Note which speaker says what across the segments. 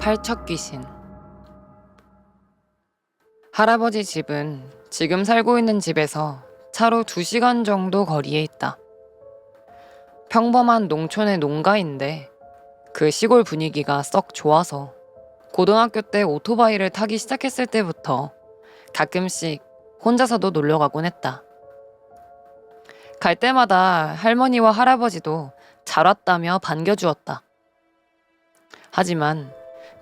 Speaker 1: 팔척귀신. 할아버지 집은 지금 살고 있는 집에서 차로 2시간 정도 거리에 있다. 평범한 농촌의 농가인데 그 시골 분위기가 썩 좋아서 고등학교 때 오토바이를 타기 시작했을 때부터 가끔씩 혼자서도 놀러 가곤 했다. 갈 때마다 할머니와 할아버지도 잘 왔다며 반겨주었다. 하지만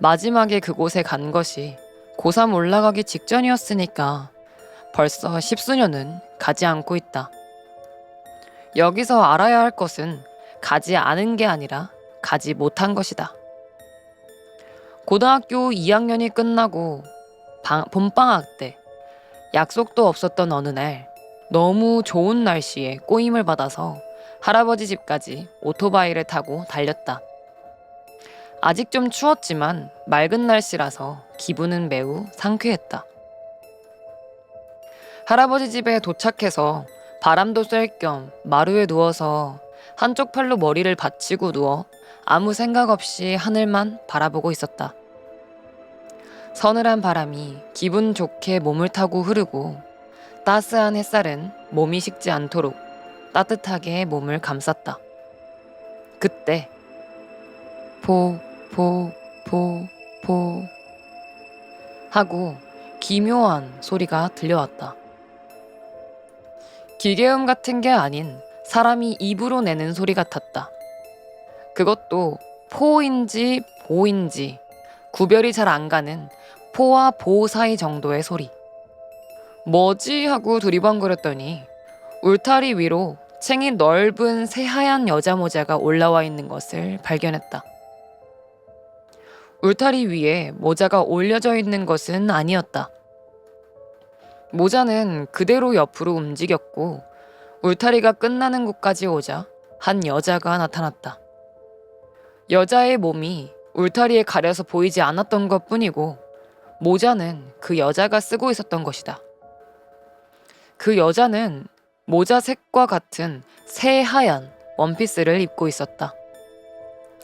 Speaker 1: 마지막에 그곳에 간 것이 고3 올라가기 직전이었으니까 벌써 10수년은 가지 않고 있다. 여기서 알아야 할 것은 가지 않은 게 아니라 가지 못한 것이다. 고등학교 2학년이 끝나고 봄방학 때 약속도 없었던 어느 날 너무 좋은 날씨에 꼬임을 받아서 할아버지 집까지 오토바이를 타고 달렸다. 아직 좀 추웠지만 맑은 날씨라서 기분은 매우 상쾌했다. 할아버지 집에 도착해서 바람도 쐴 겸 마루에 누워서 한쪽 팔로 머리를 받치고 누워 아무 생각 없이 하늘만 바라보고 있었다. 서늘한 바람이 기분 좋게 몸을 타고 흐르고 따스한 햇살은 몸이 식지 않도록 따뜻하게 몸을 감쌌다. 그때 포 하고 기묘한 소리가 들려왔다. 기계음 같은 게 아닌 사람이 입으로 내는 소리 같았다. 그것도 포인지 보인지 구별이 잘 안 가는 포와 보 사이 정도의 소리. 뭐지 하고 두리번거렸더니 울타리 위로 챙이 넓은 새하얀 여자 모자가 올라와 있는 것을 발견했다. 울타리 위에 모자가 올려져 있는 것은 아니었다. 모자는 그대로 옆으로 움직였고 울타리가 끝나는 곳까지 오자 한 여자가 나타났다. 여자의 몸이 울타리에 가려서 보이지 않았던 것뿐이고 모자는 그 여자가 쓰고 있었던 것이다. 그 여자는 모자 색과 같은 새하얀 원피스를 입고 있었다.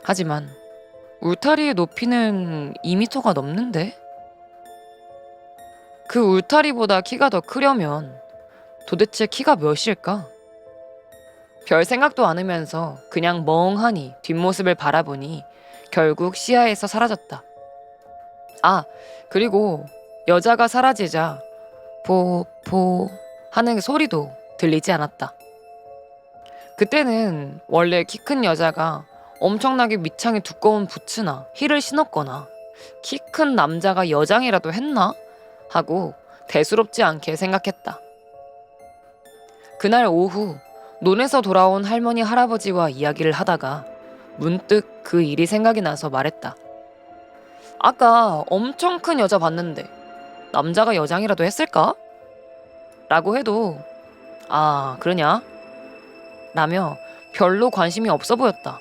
Speaker 1: 하지만 울타리의 높이는 2m가 넘는데? 그 울타리보다 키가 더 크려면 도대체 키가 몇일까? 별 생각도 않으면서 그냥 멍하니 뒷모습을 바라보니 결국 시야에서 사라졌다. 아, 그리고 여자가 사라지자 포 하는 소리도 들리지 않았다. 그때는 원래 키 큰 여자가 엄청나게 밑창이 두꺼운 부츠나 힐을 신었거나 키 큰 남자가 여장이라도 했나? 하고 대수롭지 않게 생각했다. 그날 오후 논에서 돌아온 할머니 할아버지와 이야기를 하다가 문득 그 일이 생각이 나서 말했다. 아까 엄청 큰 여자 봤는데 남자가 여장이라도 했을까? 라고 해도 아, 그러냐? 라며 별로 관심이 없어 보였다.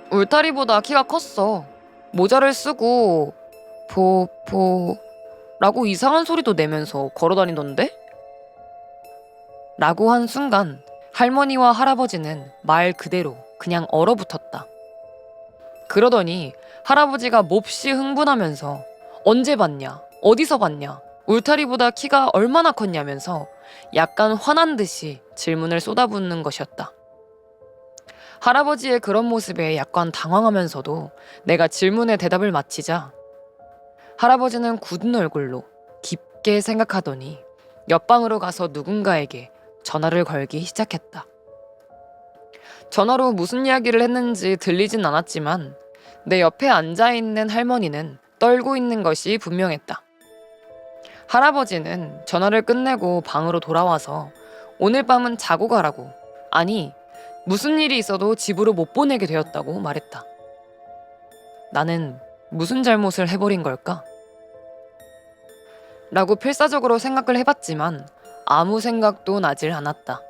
Speaker 1: 울타리보다 키가 컸어. 모자를 쓰고 라고 이상한 소리도 내면서 걸어다니던데? 라고 한 순간 할머니와 할아버지는 말 그대로 그냥 얼어붙었다. 그러더니 할아버지가 몹시 흥분하면서 언제 봤냐? 어디서 봤냐? 울타리보다 키가 얼마나 컸냐면서 약간 화난 듯이 질문을 쏟아붓는 것이었다. 할아버지의 그런 모습에 약간 당황하면서도 내가 질문에 대답을 마치자 할아버지는 굳은 얼굴로 깊게 생각하더니 옆방으로 가서 누군가에게 전화를 걸기 시작했다. 전화로 무슨 이야기를 했는지 들리진 않았지만 내 옆에 앉아있는 할머니는 떨고 있는 것이 분명했다. 할아버지는 전화를 끝내고 방으로 돌아와서 오늘 밤은 자고 가라고, 아니 무슨 일이 있어도 집으로 못 보내게 되었다고 말했다. 나는 무슨 잘못을 해버린 걸까? 라고 필사적으로 생각을 해봤지만 아무 생각도 나질 않았다.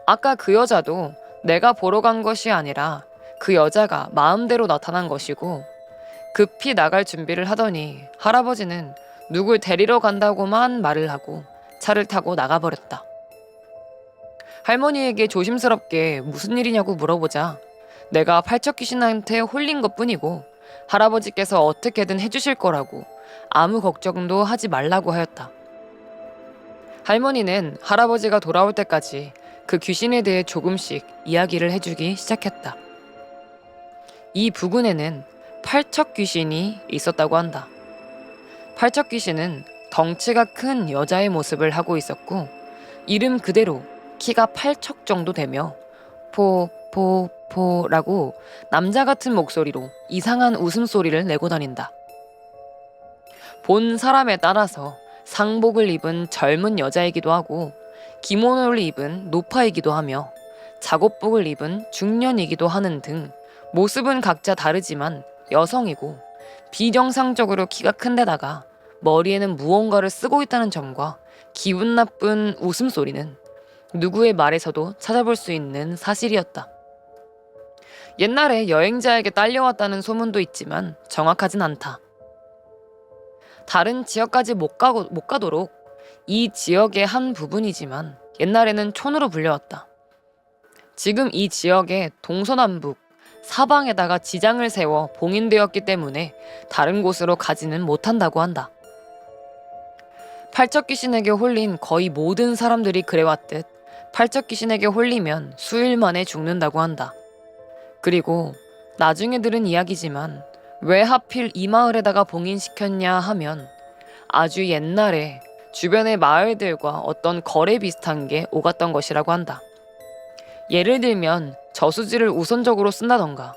Speaker 1: 아까 그 여자도 내가 보러 간 것이 아니라 그 여자가 마음대로 나타난 것이고 급히 나갈 준비를 하더니 할아버지는 누굴 데리러 간다고만 말을 하고 차를 타고 나가버렸다. 할머니에게 조심스럽게 무슨 일이냐고 물어보자 내가 팔척 귀신한테 홀린 것뿐이고 할아버지께서 어떻게든 해주실 거라고 아무 걱정도 하지 말라고 하였다. 할머니는 할아버지가 돌아올 때까지 그 귀신에 대해 조금씩 이야기를 해주기 시작했다. 이 부근에는 팔척 귀신이 있었다고 한다. 팔척 귀신은 덩치가 큰 여자의 모습을 하고 있었고 이름 그대로 키가 8척 정도 되며 포라고 남자 같은 목소리로 이상한 웃음소리를 내고 다닌다. 본 사람에 따라서 상복을 입은 젊은 여자이기도 하고 기모노를 입은 노파이기도 하며 작업복을 입은 중년이기도 하는 등 모습은 각자 다르지만 여성이고 비정상적으로 키가 큰 데다가 머리에는 무언가를 쓰고 있다는 점과 기분 나쁜 웃음소리는 누구의 말에서도 찾아볼 수 있는 사실이었다. 옛날에 여행자에게 딸려왔다는 소문도 있지만 정확하진 않다. 다른 지역까지 못 가도록 이 지역의 한 부분이지만 옛날에는 촌으로 불려왔다. 지금 이 지역의 동서남북 사방에다가 지장을 세워 봉인되었기 때문에 다른 곳으로 가지는 못한다고 한다. 팔척 귀신에게 홀린 거의 모든 사람들이 그래왔듯 팔척 귀신에게 홀리면 수일 만에 죽는다고 한다. 그리고 나중에 들은 이야기지만 왜 하필 이 마을에다가 봉인시켰냐 하면 아주 옛날에 주변의 마을들과 어떤 거래 비슷한 게 오갔던 것이라고 한다. 예를 들면 저수지를 우선적으로 쓴다던가.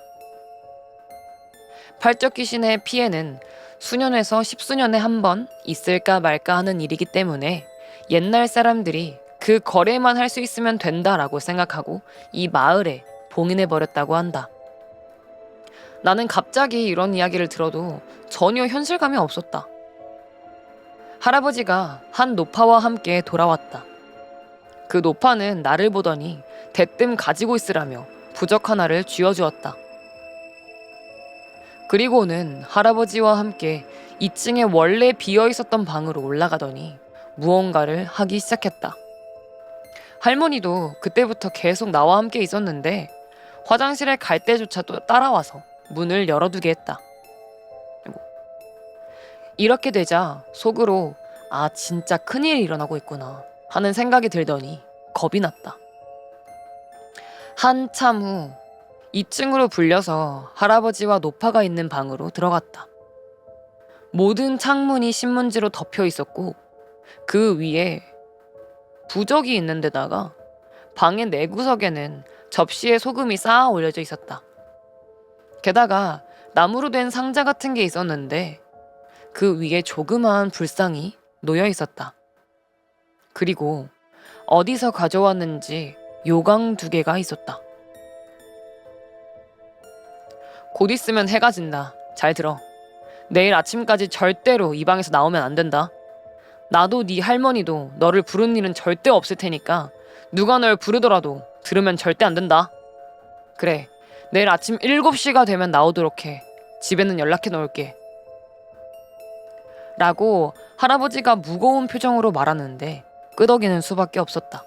Speaker 1: 팔척 귀신의 피해는 수년에서 십수년에 한 번 있을까 말까 하는 일이기 때문에 옛날 사람들이 그 거래만 할 수 있으면 된다라고 생각하고 이 마을에 봉인해버렸다고 한다. 나는 갑자기 이런 이야기를 들어도 전혀 현실감이 없었다. 할아버지가 한 노파와 함께 돌아왔다. 그 노파는 나를 보더니 대뜸 가지고 있으라며 부적 하나를 쥐어주었다. 그리고는 할아버지와 함께 2층에 원래 비어있었던 방으로 올라가더니 무언가를 하기 시작했다. 할머니도 그때부터 계속 나와 함께 있었는데 화장실에 갈 때조차도 따라와서 문을 열어두게 했다. 이렇게 되자 속으로 아 진짜 큰일이 일어나고 있구나 하는 생각이 들더니 겁이 났다. 한참 후 2층으로 불려서 할아버지와 노파가 있는 방으로 들어갔다. 모든 창문이 신문지로 덮여 있었고 그 위에 부적이 있는 데다가 방의 내구석에는 접시에 소금이 쌓아 올려져 있었다. 게다가 나무로 된 상자 같은 게 있었는데 그 위에 조그마한 불상이 놓여 있었다. 그리고 어디서 가져왔는지 요강 2개가 있었다. 곧 있으면 해가 진다. 잘 들어. 내일 아침까지 절대로 이 방에서 나오면 안 된다. 나도 네 할머니도 너를 부른 일은 절대 없을 테니까 누가 널 부르더라도 들으면 절대 안 된다. 그래, 내일 아침 7시가 되면 나오도록 해. 집에는 연락해 놓을게. 라고 할아버지가 무거운 표정으로 말하는데 끄덕이는 수밖에 없었다.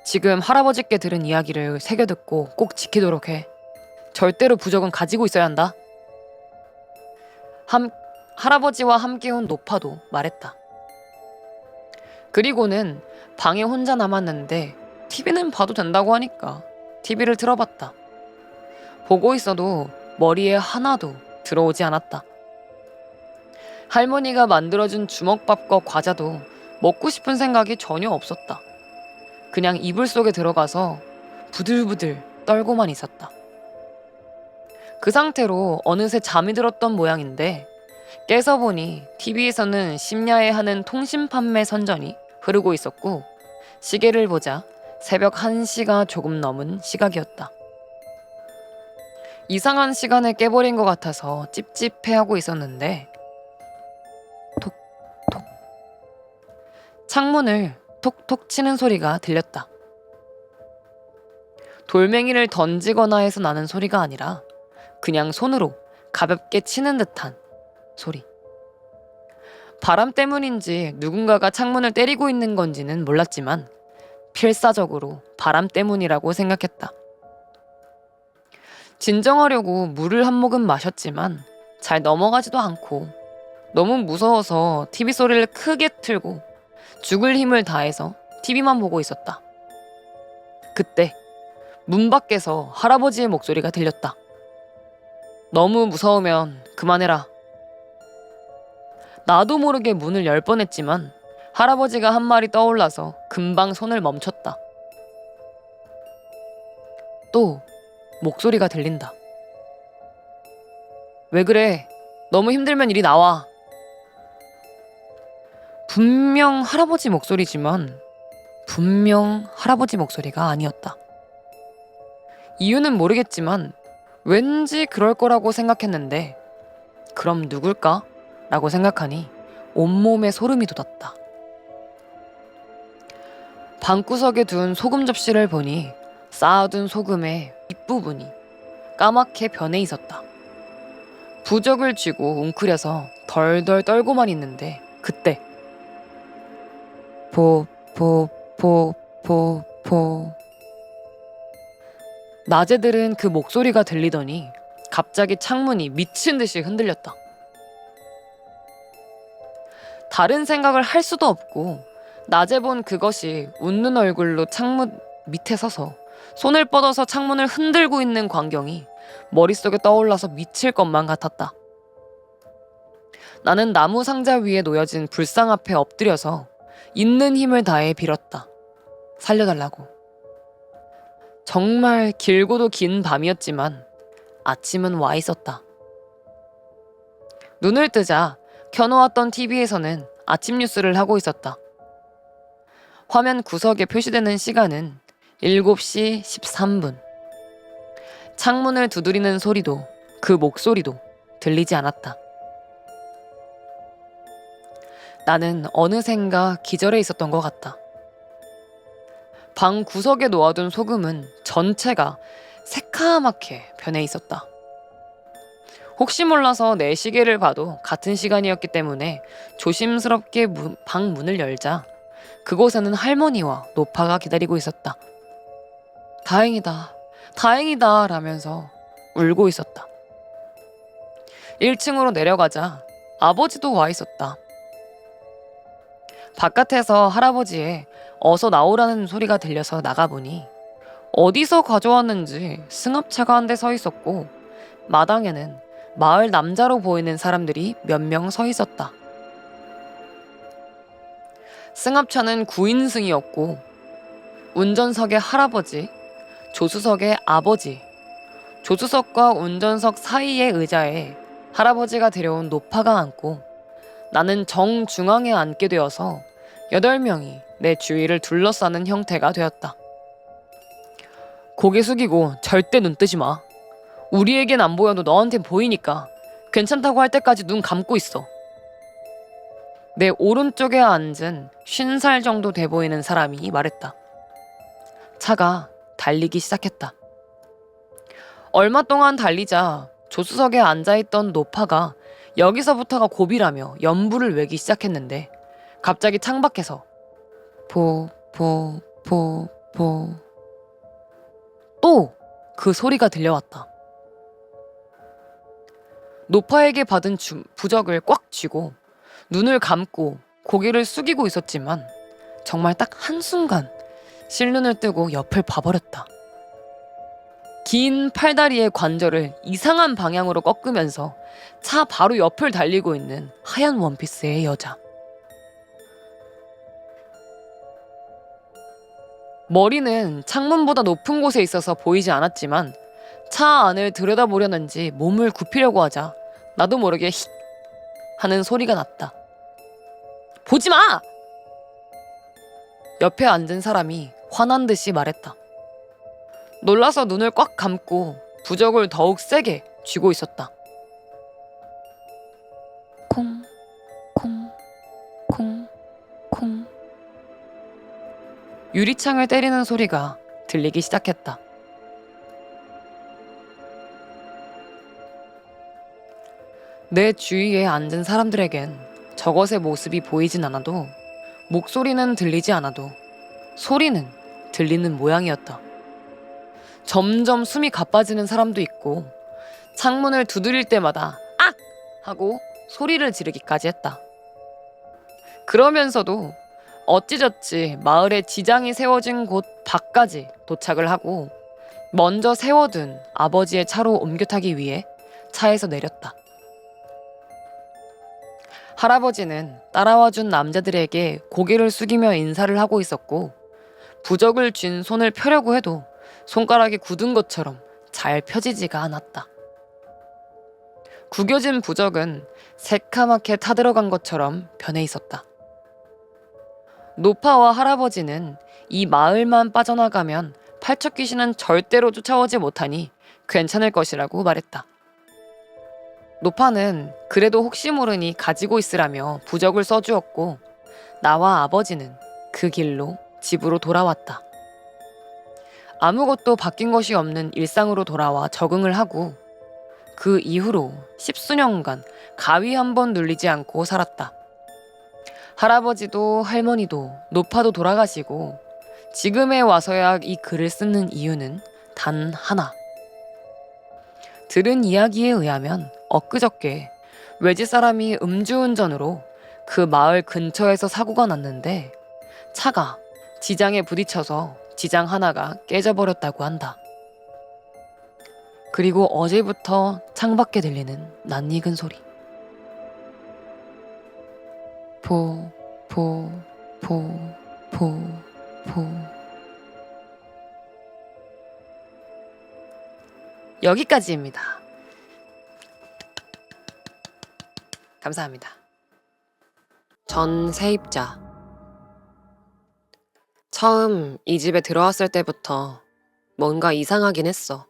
Speaker 1: 지금 할아버지께 들은 이야기를 새겨듣고 꼭 지키도록 해. 절대로 부적은 가지고 있어야 한다. 할아버지와 함께 온 노파도 말했다. 그리고는 방에 혼자 남았는데 TV는 봐도 된다고 하니까 TV를 틀어봤다. 보고 있어도 머리에 하나도 들어오지 않았다. 할머니가 만들어준 주먹밥과 과자도 먹고 싶은 생각이 전혀 없었다. 그냥 이불 속에 들어가서 부들부들 떨고만 있었다. 그 상태로 어느새 잠이 들었던 모양인데 깨서 보니 TV에서는 심야에 하는 통신 판매 선전이 흐르고 있었고 시계를 보자 새벽 1시가 조금 넘은 시각이었다. 이상한 시간에 깨버린 것 같아서 찝찝해하고 있었는데 톡톡 창문을 톡톡 치는 소리가 들렸다. 돌멩이를 던지거나 해서 나는 소리가 아니라 그냥 손으로 가볍게 치는 듯한 소리. 바람 때문인지 누군가가 창문을 때리고 있는 건지는 몰랐지만 필사적으로 바람 때문이라고 생각했다. 진정하려고 물을 한 모금 마셨지만 잘 넘어가지도 않고 너무 무서워서 TV 소리를 크게 틀고 죽을 힘을 다해서 TV만 보고 있었다. 그때 문 밖에서 할아버지의 목소리가 들렸다. 너무 무서우면 그만해라. 나도 모르게 문을 열 뻔했지만 할아버지가 한 말이 떠올라서 금방 손을 멈췄다. 또 목소리가 들린다. 왜 그래? 너무 힘들면 이리 나와. 분명 할아버지 목소리지만 분명 할아버지 목소리가 아니었다. 이유는 모르겠지만 왠지 그럴 거라고 생각했는데 그럼 누굴까? 라고 생각하니 온몸에 소름이 돋았다. 방구석에 둔 소금 접시를 보니 쌓아둔 소금의 윗부분이 까맣게 변해 있었다. 부적을 쥐고 웅크려서 덜덜 떨고만 있는데 그때 포 낮에 들은 그 목소리가 들리더니 갑자기 창문이 미친 듯이 흔들렸다. 다른 생각을 할 수도 없고 낮에 본 그것이 웃는 얼굴로 창문 밑에 서서 손을 뻗어서 창문을 흔들고 있는 광경이 머릿속에 떠올라서 미칠 것만 같았다. 나는 나무 상자 위에 놓여진 불상 앞에 엎드려서 있는 힘을 다해 빌었다. 살려달라고. 정말 길고도 긴 밤이었지만 아침은 와 있었다. 눈을 뜨자 켜놓았던 TV에서는 아침 뉴스를 하고 있었다. 화면 구석에 표시되는 시간은 7시 13분. 창문을 두드리는 소리도 그 목소리도 들리지 않았다. 나는 어느샌가 기절해 있었던 것 같다. 방 구석에 놓아둔 소금은 전체가 새카맣게 변해 있었다. 혹시 몰라서 내 시계를 봐도 같은 시간이었기 때문에 조심스럽게 방 문을 열자 그곳에는 할머니와 노파가 기다리고 있었다. 다행이다, 다행이다 라면서 울고 있었다. 1층으로 내려가자 아버지도 와 있었다. 바깥에서 할아버지의 어서 나오라는 소리가 들려서 나가보니 어디서 가져왔는지 승합차가 한 대 서 있었고 마당에는 마을 남자로 보이는 사람들이 몇 명 서 있었다. 승합차는 9인승이었고 운전석의 할아버지, 조수석의 아버지, 조수석과 운전석 사이의 의자에 할아버지가 데려온 노파가 앉고 나는 정중앙에 앉게 되어서 8명이 내 주위를 둘러싸는 형태가 되었다. 고개 숙이고 절대 눈 뜨지 마. 우리에겐 안 보여도 너한텐 보이니까 괜찮다고 할 때까지 눈 감고 있어. 내 오른쪽에 앉은 50살 정도 돼 보이는 사람이 말했다. 차가 달리기 시작했다. 얼마 동안 달리자 조수석에 앉아있던 노파가 여기서부터가 고비라며 연부를 외기 시작했는데 갑자기 창밖에서 또 그 소리가 들려왔다. 노파에게 받은 부적을 꽉 쥐고 눈을 감고 고개를 숙이고 있었지만 정말 딱 한순간 실눈을 뜨고 옆을 봐버렸다. 긴 팔다리의 관절을 이상한 방향으로 꺾으면서 차 바로 옆을 달리고 있는 하얀 원피스의 여자. 머리는 창문보다 높은 곳에 있어서 보이지 않았지만 차 안을 들여다보려는지 몸을 굽히려고 하자 나도 모르게 휙 하는 소리가 났다. 보지 마! 옆에 앉은 사람이 화난 듯이 말했다. 놀라서 눈을 꽉 감고 부적을 더욱 세게 쥐고 있었다. 콩, 콩, 콩, 콩. 유리창을 때리는 소리가 들리기 시작했다. 내 주위에 앉은 사람들에겐 저것의 모습이 보이진 않아도 목소리는 들리지 않아도 소리는 들리는 모양이었다. 점점 숨이 가빠지는 사람도 있고 창문을 두드릴 때마다 악! 하고 소리를 지르기까지 했다. 그러면서도 어찌저찌 마을에 지장이 세워진 곳 밖까지 도착을 하고 먼저 세워둔 아버지의 차로 옮겨 타기 위해 차에서 내렸다. 할아버지는 따라와준 남자들에게 고개를 숙이며 인사를 하고 있었고 부적을 쥔 손을 펴려고 해도 손가락이 굳은 것처럼 잘 펴지지가 않았다. 구겨진 부적은 새카맣게 타들어간 것처럼 변해 있었다. 노파와 할아버지는 이 마을만 빠져나가면 팔척 귀신은 절대로 쫓아오지 못하니 괜찮을 것이라고 말했다. 노파는 그래도 혹시 모르니 가지고 있으라며 부적을 써주었고 나와 아버지는 그 길로 집으로 돌아왔다. 아무것도 바뀐 것이 없는 일상으로 돌아와 적응을 하고 그 이후로 10수년간 가위 한 번 눌리지 않고 살았다. 할아버지도 할머니도 노파도 돌아가시고 지금에 와서야 이 글을 쓰는 이유는 단 하나. 들은 이야기에 의하면 엊그저께 외지 사람이 음주운전으로 그 마을 근처에서 사고가 났는데 차가 지장에 부딪혀서 지장 하나가 깨져버렸다고 한다. 그리고 어제부터 창밖에 들리는 낯익은 소리. 포, 포, 포, 포, 포. 여기까지입니다. 감사합니다. 전 세입자. 처음 이 집에 들어왔을 때부터 뭔가 이상하긴 했어.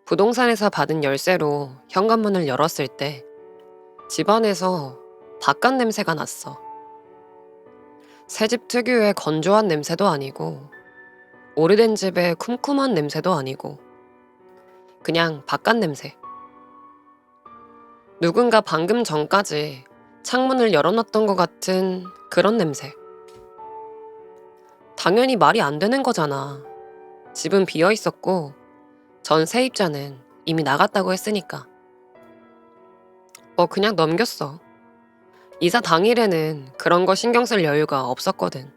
Speaker 1: 부동산에서 받은 열쇠로 현관문을 열었을 때 집안에서 바깥 냄새가 났어. 새집 특유의 건조한 냄새도 아니고 오래된 집의 쿰쿰한 냄새도 아니고 그냥 바깥 냄새. 누군가 방금 전까지 창문을 열어놨던 것 같은 그런 냄새. 당연히 말이 안 되는 거잖아. 집은 비어 있었고 전 세입자는 이미 나갔다고 했으니까. 그냥 넘겼어. 이사 당일에는 그런 거 신경 쓸 여유가 없었거든.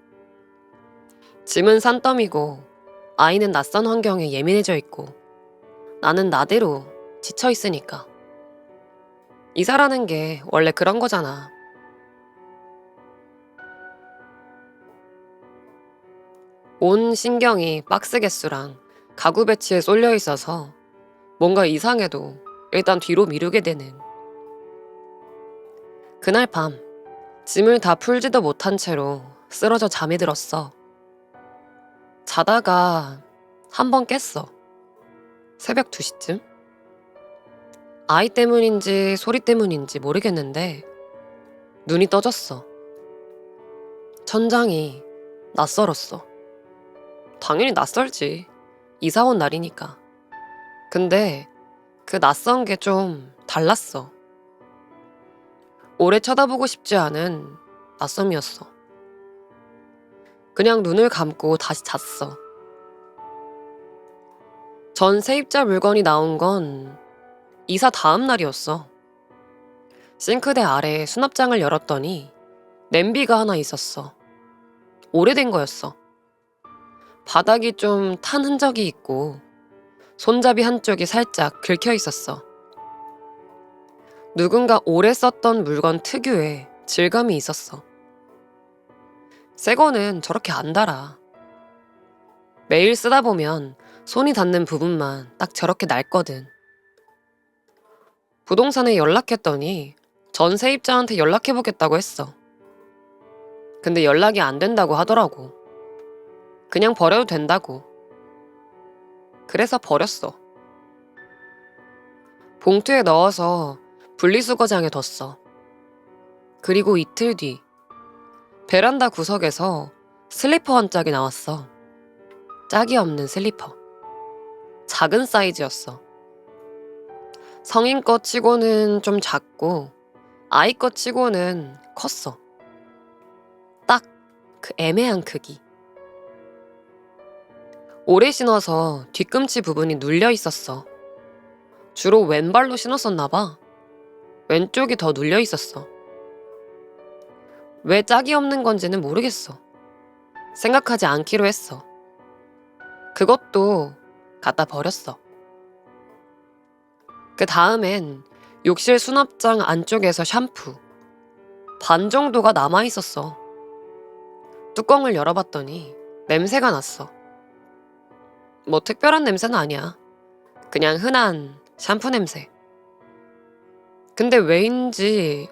Speaker 1: 짐은 산더미고 아이는 낯선 환경에 예민해져 있고 나는 나대로 지쳐 있으니까. 이사라는 게 원래 그런 거잖아. 온 신경이 박스 개수랑 가구 배치에 쏠려 있어서 뭔가 이상해도 일단 뒤로 미루게 되는. 그날 밤 짐을 다 풀지도 못한 채로 쓰러져 잠이 들었어. 자다가 한 번 깼어. 새벽 2시쯤? 아이 때문인지 소리 때문인지 모르겠는데 눈이 떠졌어. 천장이 낯설었어. 당연히 낯설지. 이사 온 날이니까. 근데 그 낯선 게 좀 달랐어. 오래 쳐다보고 싶지 않은 낯섦이었어. 그냥 눈을 감고 다시 잤어. 전 세입자 물건이 나온 건 이사 다음 날이었어. 싱크대 아래 수납장을 열었더니 냄비가 하나 있었어. 오래된 거였어. 바닥이 좀 탄 흔적이 있고 손잡이 한쪽이 살짝 긁혀 있었어. 누군가 오래 썼던 물건 특유의 질감이 있었어. 새 거는 저렇게 안 달아. 매일 쓰다 보면 손이 닿는 부분만 딱 저렇게 낡거든. 부동산에 연락했더니 전 세입자한테 연락해보겠다고 했어. 근데 연락이 안 된다고 하더라고. 그냥 버려도 된다고. 그래서 버렸어. 봉투에 넣어서 분리수거장에 뒀어. 그리고 이틀 뒤 베란다 구석에서 슬리퍼 한 짝이 나왔어. 짝이 없는 슬리퍼. 작은 사이즈였어. 성인 것 치고는 좀 작고 아이 것 치고는 컸어. 딱 그 애매한 크기. 오래 신어서 뒤꿈치 부분이 눌려 있었어. 주로 왼발로 신었었나 봐. 왼쪽이 더 눌려 있었어. 왜 짝이 없는 건지는 모르겠어. 생각하지 않기로 했어. 그것도 갖다 버렸어. 그 다음엔 욕실 수납장 안쪽에서 샴푸 반 정도가 남아 있었어. 뚜껑을 열어봤더니 냄새가 났어. 뭐 특별한 냄새는 아니야. 그냥 흔한 샴푸 냄새. 근데 왜인지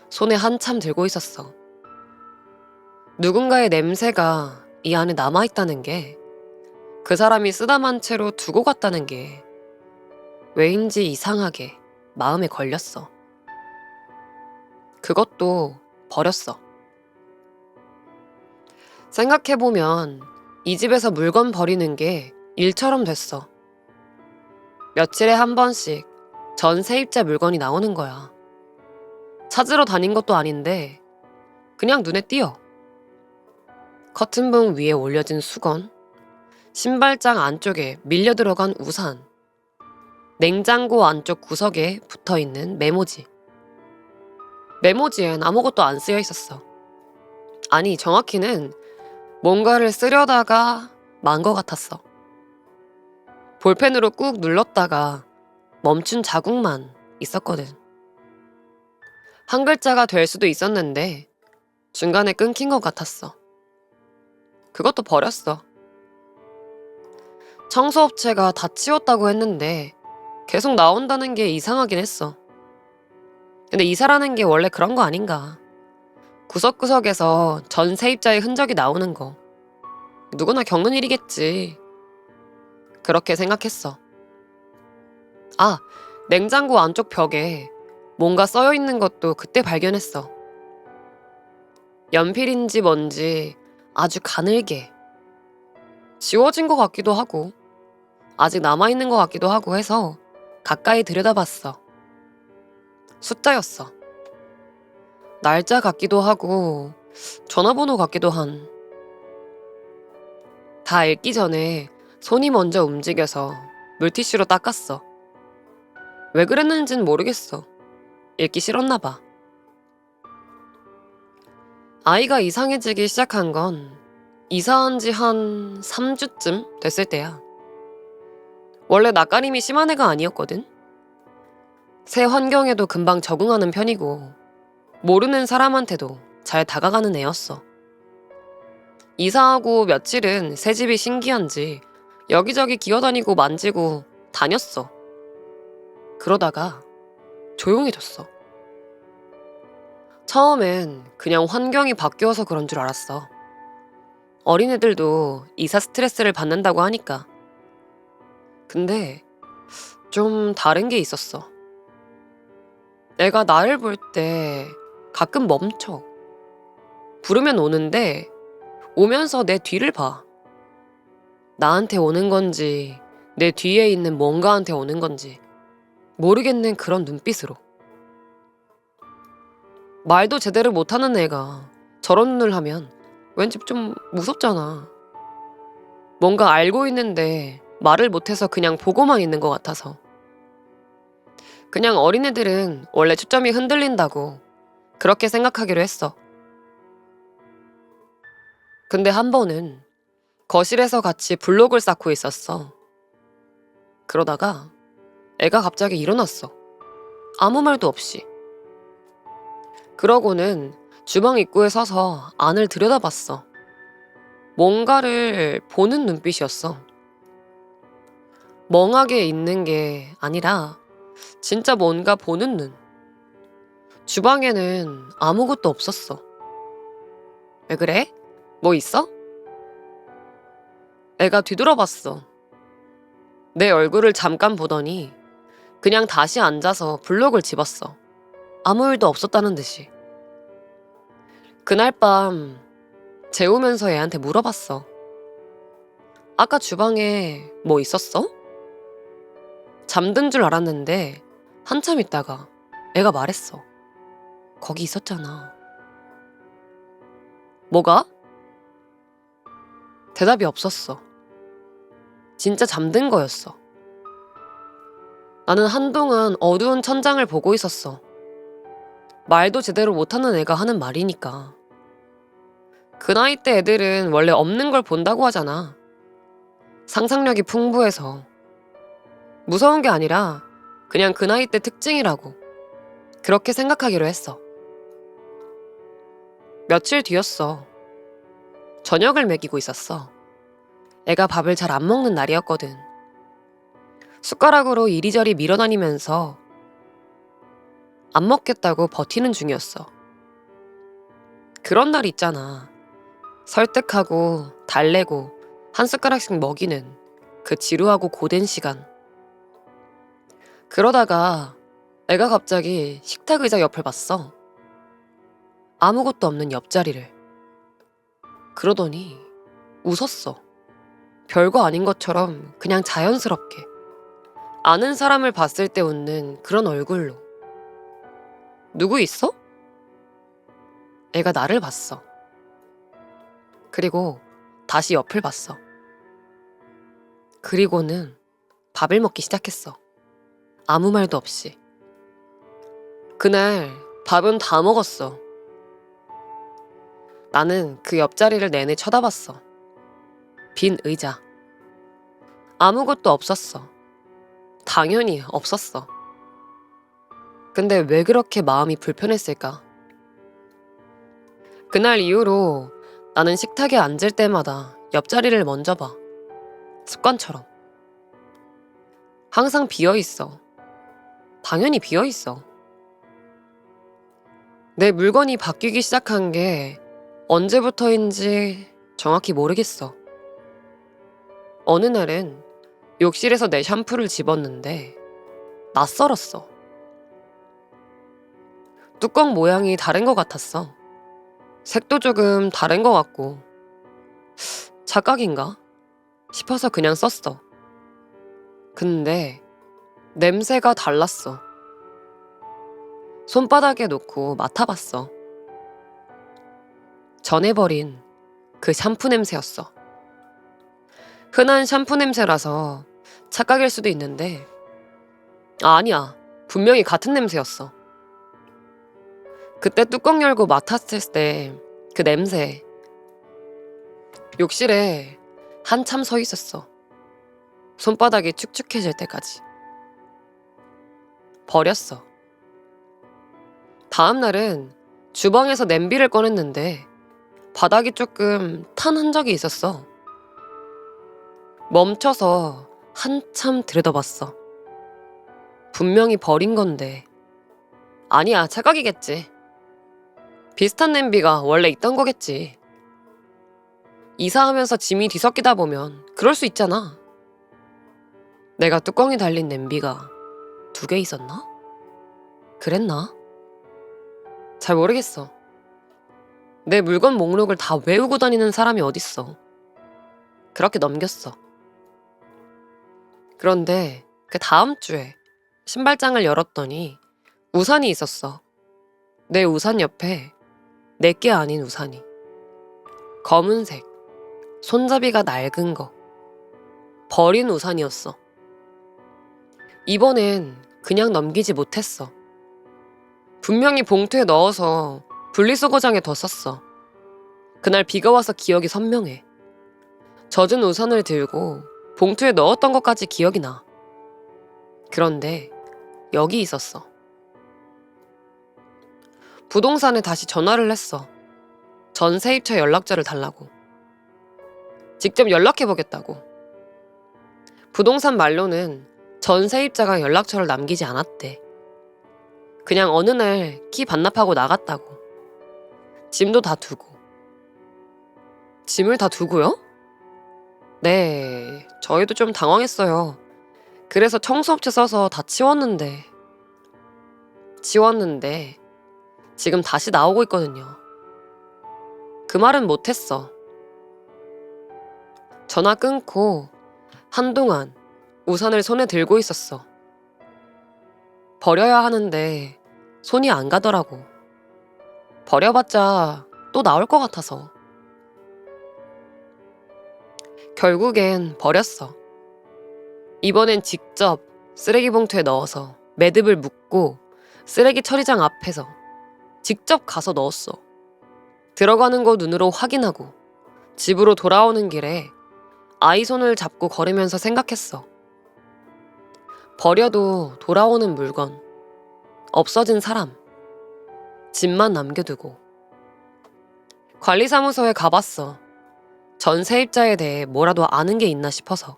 Speaker 1: 손에 한참 들고 있었어. 누군가의 냄새가 이 안에 남아있다는 게, 그 사람이 쓰다만 채로 두고 갔다는 게 왜인지 이상하게 마음에 걸렸어. 그것도 버렸어. 생각해보면 이 집에서 물건 버리는 게 일처럼 됐어. 며칠에 한 번씩 전 세입자 물건이 나오는 거야. 찾으러 다닌 것도 아닌데 그냥 눈에 띄어. 커튼봉 위에 올려진 수건, 신발장 안쪽에 밀려 들어간 우산, 냉장고 안쪽 구석에 붙어있는 메모지. 메모지엔 아무것도 안 쓰여 있었어. 아니, 정확히는 뭔가를 쓰려다가 만 것 같았어. 볼펜으로 꾹 눌렀다가 멈춘 자국만 있었거든. 한 글자가 될 수도 있었는데 중간에 끊긴 것 같았어. 그것도 버렸어. 청소업체가 다 치웠다고 했는데 계속 나온다는 게 이상하긴 했어. 근데 이사라는 게 원래 그런 거 아닌가. 구석구석에서 전 세입자의 흔적이 나오는 거. 누구나 겪는 일이겠지. 그렇게 생각했어. 아, 냉장고 안쪽 벽에 뭔가 써여 있는 것도 그때 발견했어. 연필인지 뭔지 아주 가늘게. 지워진 것 같기도 하고 아직 남아있는 것 같기도 하고 해서 가까이 들여다봤어. 숫자였어. 날짜 같기도 하고 전화번호 같기도 한. 다 읽기 전에 손이 먼저 움직여서 물티슈로 닦았어. 왜 그랬는지는 모르겠어. 읽기 싫었나 봐. 아이가 이상해지기 시작한 건 이사한 지 한 3주쯤 됐을 때야. 원래 낯가림이 심한 애가 아니었거든. 새 환경에도 금방 적응하는 편이고 모르는 사람한테도 잘 다가가는 애였어. 이사하고 며칠은 새 집이 신기한지 여기저기 기어다니고 만지고 다녔어. 그러다가 조용해졌어. 처음엔 그냥 환경이 바뀌어서 그런 줄 알았어. 어린애들도 이사 스트레스를 받는다고 하니까. 근데 좀 다른 게 있었어. 애가 나를 볼 때 가끔 멈춰. 부르면 오는데 오면서 내 뒤를 봐. 나한테 오는 건지 내 뒤에 있는 뭔가한테 오는 건지 모르겠는 그런 눈빛으로. 말도 제대로 못하는 애가 저런 눈을 하면 왠지 좀 무섭잖아. 뭔가 알고 있는데 말을 못해서 그냥 보고만 있는 것 같아서. 그냥 어린애들은 원래 초점이 흔들린다고 그렇게 생각하기로 했어. 근데 한 번은 거실에서 같이 블록을 쌓고 있었어. 그러다가 애가 갑자기 일어났어. 아무 말도 없이. 그러고는 주방 입구에 서서 안을 들여다봤어. 뭔가를 보는 눈빛이었어. 멍하게 있는 게 아니라 진짜 뭔가 보는 눈. 주방에는 아무것도 없었어. 왜 그래? 뭐 있어? 애가 뒤돌아봤어. 내 얼굴을 잠깐 보더니 그냥 다시 앉아서 블록을 집었어. 아무 일도 없었다는 듯이. 그날 밤 재우면서 애한테 물어봤어. 아까 주방에 뭐 있었어? 잠든 줄 알았는데 한참 있다가 애가 말했어. 거기 있었잖아. 뭐가? 대답이 없었어. 진짜 잠든 거였어. 나는 한동안 어두운 천장을 보고 있었어. 말도 제대로 못하는 애가 하는 말이니까. 그 나이 때 애들은 원래 없는 걸 본다고 하잖아. 상상력이 풍부해서. 무서운 게 아니라 그냥 그 나이 때 특징이라고. 그렇게 생각하기로 했어. 며칠 뒤였어. 저녁을 먹이고 있었어. 애가 밥을 잘 안 먹는 날이었거든. 숟가락으로 이리저리 밀어다니면서 안 먹겠다고 버티는 중이었어. 그런 날 있잖아. 설득하고 달래고 한 숟가락씩 먹이는 그 지루하고 고된 시간. 그러다가 애가 갑자기 식탁 의자 옆을 봤어. 아무것도 없는 옆자리를. 그러더니 웃었어. 별거 아닌 것처럼 그냥 자연스럽게. 아는 사람을 봤을 때 웃는 그런 얼굴로. 누구 있어? 애가 나를 봤어. 그리고 다시 옆을 봤어. 그리고는 밥을 먹기 시작했어. 아무 말도 없이. 그날 밥은 다 먹었어. 나는 그 옆자리를 내내 쳐다봤어. 빈 의자. 아무것도 없었어. 당연히 없었어. 근데 왜 그렇게 마음이 불편했을까? 그날 이후로 나는 식탁에 앉을 때마다 옆자리를 먼저 봐. 습관처럼. 항상 비어있어. 당연히 비어있어. 내 물건이 바뀌기 시작한 게 언제부터인지 정확히 모르겠어. 어느 날은 욕실에서 내 샴푸를 집었는데 낯설었어. 뚜껑 모양이 다른 것 같았어. 색도 조금 다른 것 같고 착각인가 싶어서 그냥 썼어. 근데 냄새가 달랐어. 손바닥에 놓고 맡아봤어. 전해버린 그 샴푸 냄새였어. 흔한 샴푸 냄새라서 착각일 수도 있는데 아니야. 분명히 같은 냄새였어. 그때 뚜껑 열고 맡았을 때 그 냄새. 욕실에 한참 서 있었어. 손바닥이 축축해질 때까지. 버렸어. 다음 날은 주방에서 냄비를 꺼냈는데 바닥이 조금 탄 흔적이 있었어. 멈춰서 한참 들여다봤어. 분명히 버린 건데. 아니야, 착각이겠지. 비슷한 냄비가 원래 있던 거겠지. 이사하면서 짐이 뒤섞이다 보면 그럴 수 있잖아. 내가 뚜껑이 달린 냄비가 2개 있었나? 그랬나? 잘 모르겠어. 내 물건 목록을 다 외우고 다니는 사람이 어딨어. 그렇게 넘겼어. 그런데 그 다음 주에 신발장을 열었더니 우산이 있었어. 내 우산 옆에 내게 아닌 우산이. 검은색, 손잡이가 낡은 거. 버린 우산이었어. 이번엔 그냥 넘기지 못했어. 분명히 봉투에 넣어서 분리수거장에 뒀었어. 그날 비가 와서 기억이 선명해. 젖은 우산을 들고 봉투에 넣었던 것까지 기억이 나. 그런데 여기 있었어. 부동산에 다시 전화를 했어. 전 세입처 연락처를 달라고. 직접 연락해보겠다고. 부동산 말로는 전 세입자가 연락처를 남기지 않았대. 그냥 어느 날 키 반납하고 나갔다고. 짐도 다 두고. 짐을 다 두고요? 네, 저희도 좀 당황했어요. 그래서 청소업체 써서 다 치웠는데 지금 다시 나오고 있거든요. 그 말은 못했어. 전화 끊고 한동안 우산을 손에 들고 있었어. 버려야 하는데 손이 안 가더라고. 버려봤자 또 나올 것 같아서. 결국엔 버렸어.
Speaker 2: 이번엔 직접 쓰레기 봉투에 넣어서 매듭을 묶고 쓰레기 처리장 앞에서 직접 가서 넣었어. 들어가는 거 눈으로 확인하고 집으로 돌아오는 길에 아이 손을 잡고 걸으면서 생각했어. 버려도 돌아오는 물건, 없어진 사람, 집만 남겨두고. 관리사무소에 가봤어. 전 세입자에 대해 뭐라도 아는 게 있나 싶어서.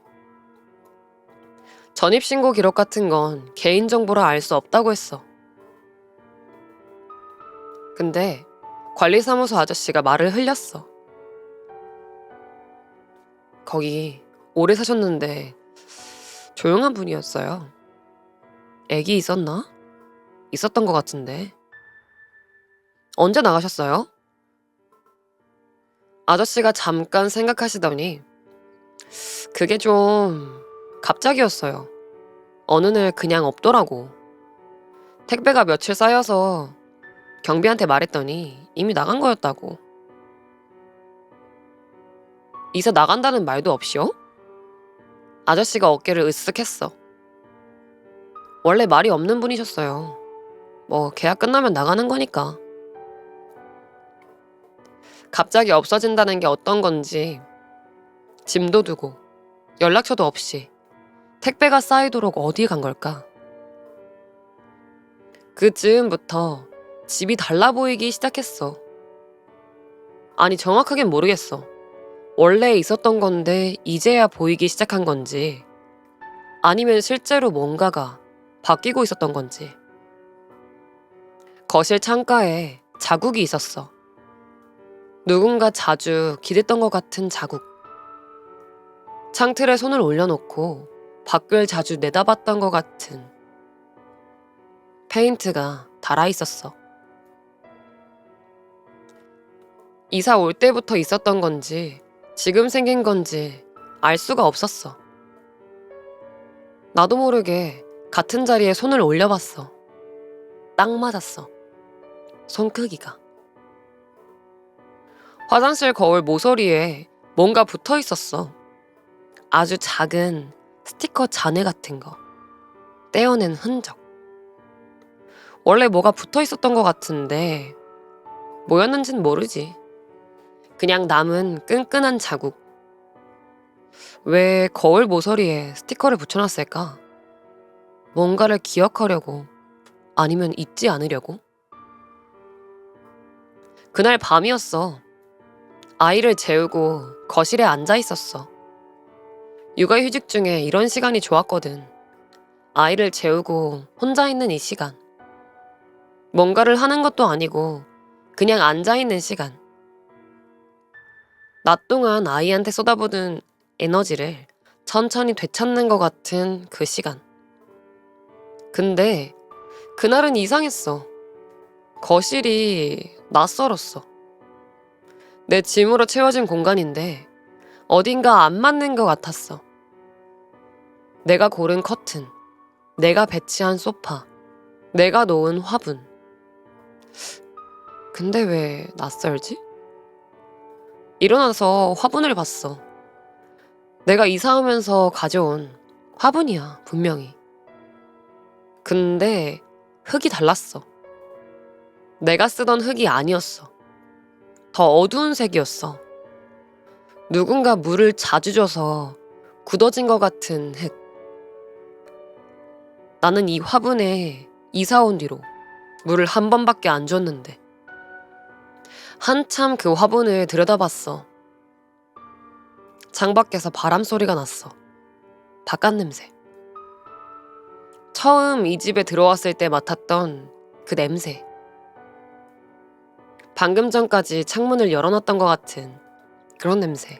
Speaker 2: 전입신고 기록 같은 건 개인정보라 알 수 없다고 했어. 근데 관리사무소 아저씨가 말을 흘렸어. 거기 오래 사셨는데 조용한 분이었어요. 애기 있었나? 있었던 것 같은데. 언제 나가셨어요? 아저씨가 잠깐 생각하시더니 그게 좀 갑자기였어요. 어느 날 그냥 없더라고. 택배가 며칠 쌓여서 경비한테 말했더니 이미 나간 거였다고. 이사 나간다는 말도 없이요? 아저씨가 어깨를 으쓱했어. 원래 말이 없는 분이셨어요. 뭐 계약 끝나면 나가는 거니까. 갑자기 없어진다는 게 어떤 건지 짐도 두고 연락처도 없이 택배가 쌓이도록 어디에 간 걸까? 그 즈음부터 집이 달라 보이기 시작했어. 아니, 정확하긴 모르겠어. 원래 있었던 건데 이제야 보이기 시작한 건지, 아니면 실제로 뭔가가 바뀌고 있었던 건지. 거실 창가에 자국이 있었어. 누군가 자주 기댔던 것 같은 자국. 창틀에 손을 올려놓고 밖을 자주 내다봤던 것 같은. 페인트가 달아 있었어. 이사 올 때부터 있었던 건지 지금 생긴 건지 알 수가 없었어. 나도 모르게 같은 자리에 손을 올려봤어. 딱 맞았어. 손 크기가. 화장실 거울 모서리에 뭔가 붙어 있었어. 아주 작은 스티커 잔해 같은 거. 떼어낸 흔적. 원래 뭐가 붙어 있었던 것 같은데 뭐였는진 모르지. 그냥 남은 끈끈한 자국. 왜 거울 모서리에 스티커를 붙여놨을까? 뭔가를 기억하려고, 아니면 잊지 않으려고? 그날 밤이었어. 아이를 재우고 거실에 앉아 있었어. 육아휴직 중에 이런 시간이 좋았거든. 아이를 재우고 혼자 있는 이 시간. 뭔가를 하는 것도 아니고 그냥 앉아 있는 시간. 낮 동안 아이한테 쏟아부은 에너지를 천천히 되찾는 것 같은 그 시간. 근데 그날은 이상했어. 거실이 낯설었어. 내 짐으로 채워진 공간인데 어딘가 안 맞는 것 같았어. 내가 고른 커튼, 내가 배치한 소파, 내가 놓은 화분. 근데 왜 낯설지? 일어나서 화분을 봤어. 내가 이사하면서 가져온 화분이야, 분명히. 근데 흙이 달랐어. 내가 쓰던 흙이 아니었어. 더 어두운 색이었어. 누군가 물을 자주 줘서 굳어진 것 같은 흙. 나는 이 화분에 이사 온 뒤로 물을 한 번밖에 안 줬는데 한참 그 화분을 들여다봤어. 창밖에서 바람 소리가 났어. 바깥 냄새. 처음 이 집에 들어왔을 때 맡았던 그 냄새. 방금 전까지 창문을 열어놨던 것 같은 그런 냄새.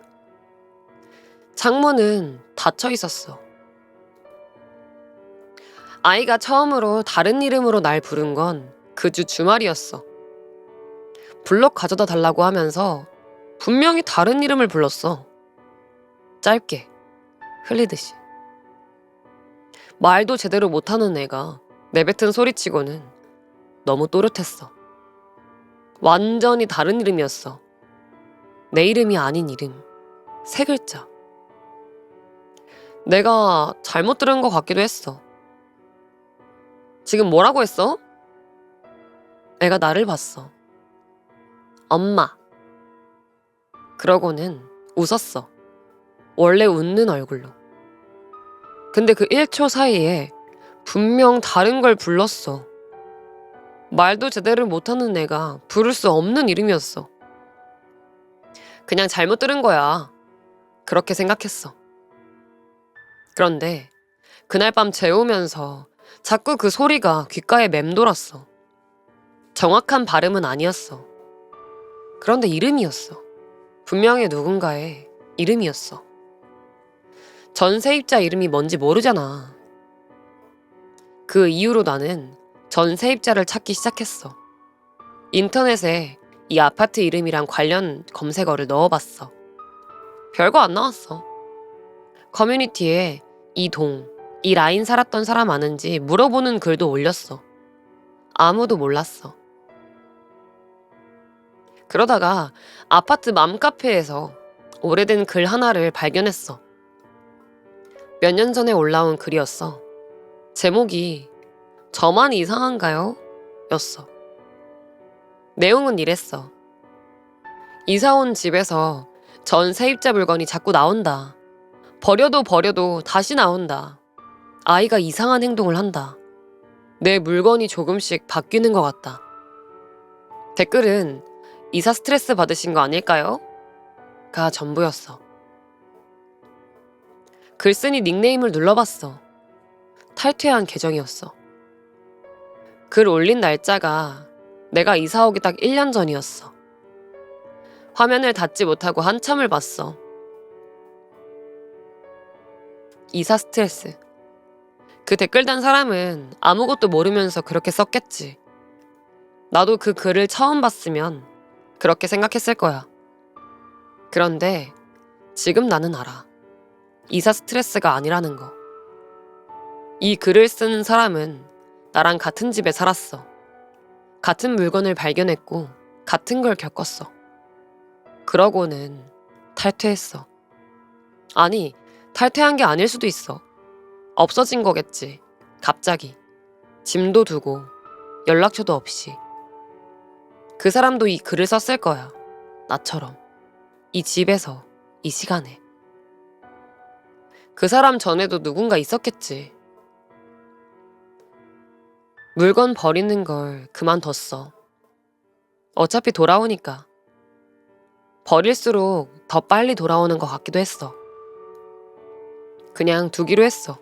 Speaker 2: 창문은 닫혀 있었어. 아이가 처음으로 다른 이름으로 날 부른 건 그 주 주말이었어. 블럭 가져다 달라고 하면서 분명히 다른 이름을 불렀어. 짧게, 흘리듯이. 말도 제대로 못하는 애가 내뱉은 소리치고는 너무 또렷했어. 완전히 다른 이름이었어. 내 이름이 아닌 이름. 세 글자. 내가 잘못 들은 것 같기도 했어. 지금 뭐라고 했어? 애가 나를 봤어. 엄마. 그러고는 웃었어. 원래 웃는 얼굴로. 근데 그 1초 사이에 분명 다른 걸 불렀어. 말도 제대로 못하는 애가 부를 수 없는 이름이었어. 그냥 잘못 들은 거야. 그렇게 생각했어. 그런데 그날 밤 재우면서 자꾸 그 소리가 귓가에 맴돌았어. 정확한 발음은 아니었어. 그런데 이름이었어. 분명히 누군가의 이름이었어. 전세입자 이름이 뭔지 모르잖아. 그 이후로 나는 전세입자를 찾기 시작했어. 인터넷에 이 아파트 이름이랑 관련 검색어를 넣어봤어. 별거 안 나왔어. 커뮤니티에 이 동, 이 라인 살았던 사람 아는지 물어보는 글도 올렸어. 아무도 몰랐어. 그러다가 아파트 맘카페에서 오래된 글 하나를 발견했어. 몇 년 전에 올라온 글이었어. 제목이 저만 이상한가요? 였어. 내용은 이랬어. 이사 온 집에서 전 세입자 물건이 자꾸 나온다. 버려도 다시 나온다. 아이가 이상한 행동을 한다. 내 물건이 조금씩 바뀌는 것 같다. 댓글은 이사 스트레스 받으신 거 아닐까요? 가 전부였어. 글쓴이 닉네임을 눌러봤어. 탈퇴한 계정이었어. 글 올린 날짜가 내가 이사 오기 딱 1년 전이었어. 화면을 닫지 못하고 한참을 봤어. 이사 스트레스. 그 댓글 단 사람은 아무것도 모르면서 그렇게 썼겠지. 나도 그 글을 처음 봤으면 그렇게 생각했을 거야. 그런데 지금 나는 알아. 이사 스트레스가 아니라는 거. 이 글을 쓴 사람은 나랑 같은 집에 살았어. 같은 물건을 발견했고 같은 걸 겪었어. 그러고는 탈퇴했어. 아니, 탈퇴한 게 아닐 수도 있어. 없어진 거겠지. 갑자기. 짐도 두고 연락처도 없이. 그 사람도 이 글을 썼을 거야. 나처럼. 이 집에서, 이 시간에. 그 사람 전에도 누군가 있었겠지. 물건 버리는 걸 그만뒀어. 어차피 돌아오니까. 버릴수록 더 빨리 돌아오는 것 같기도 했어. 그냥 두기로 했어.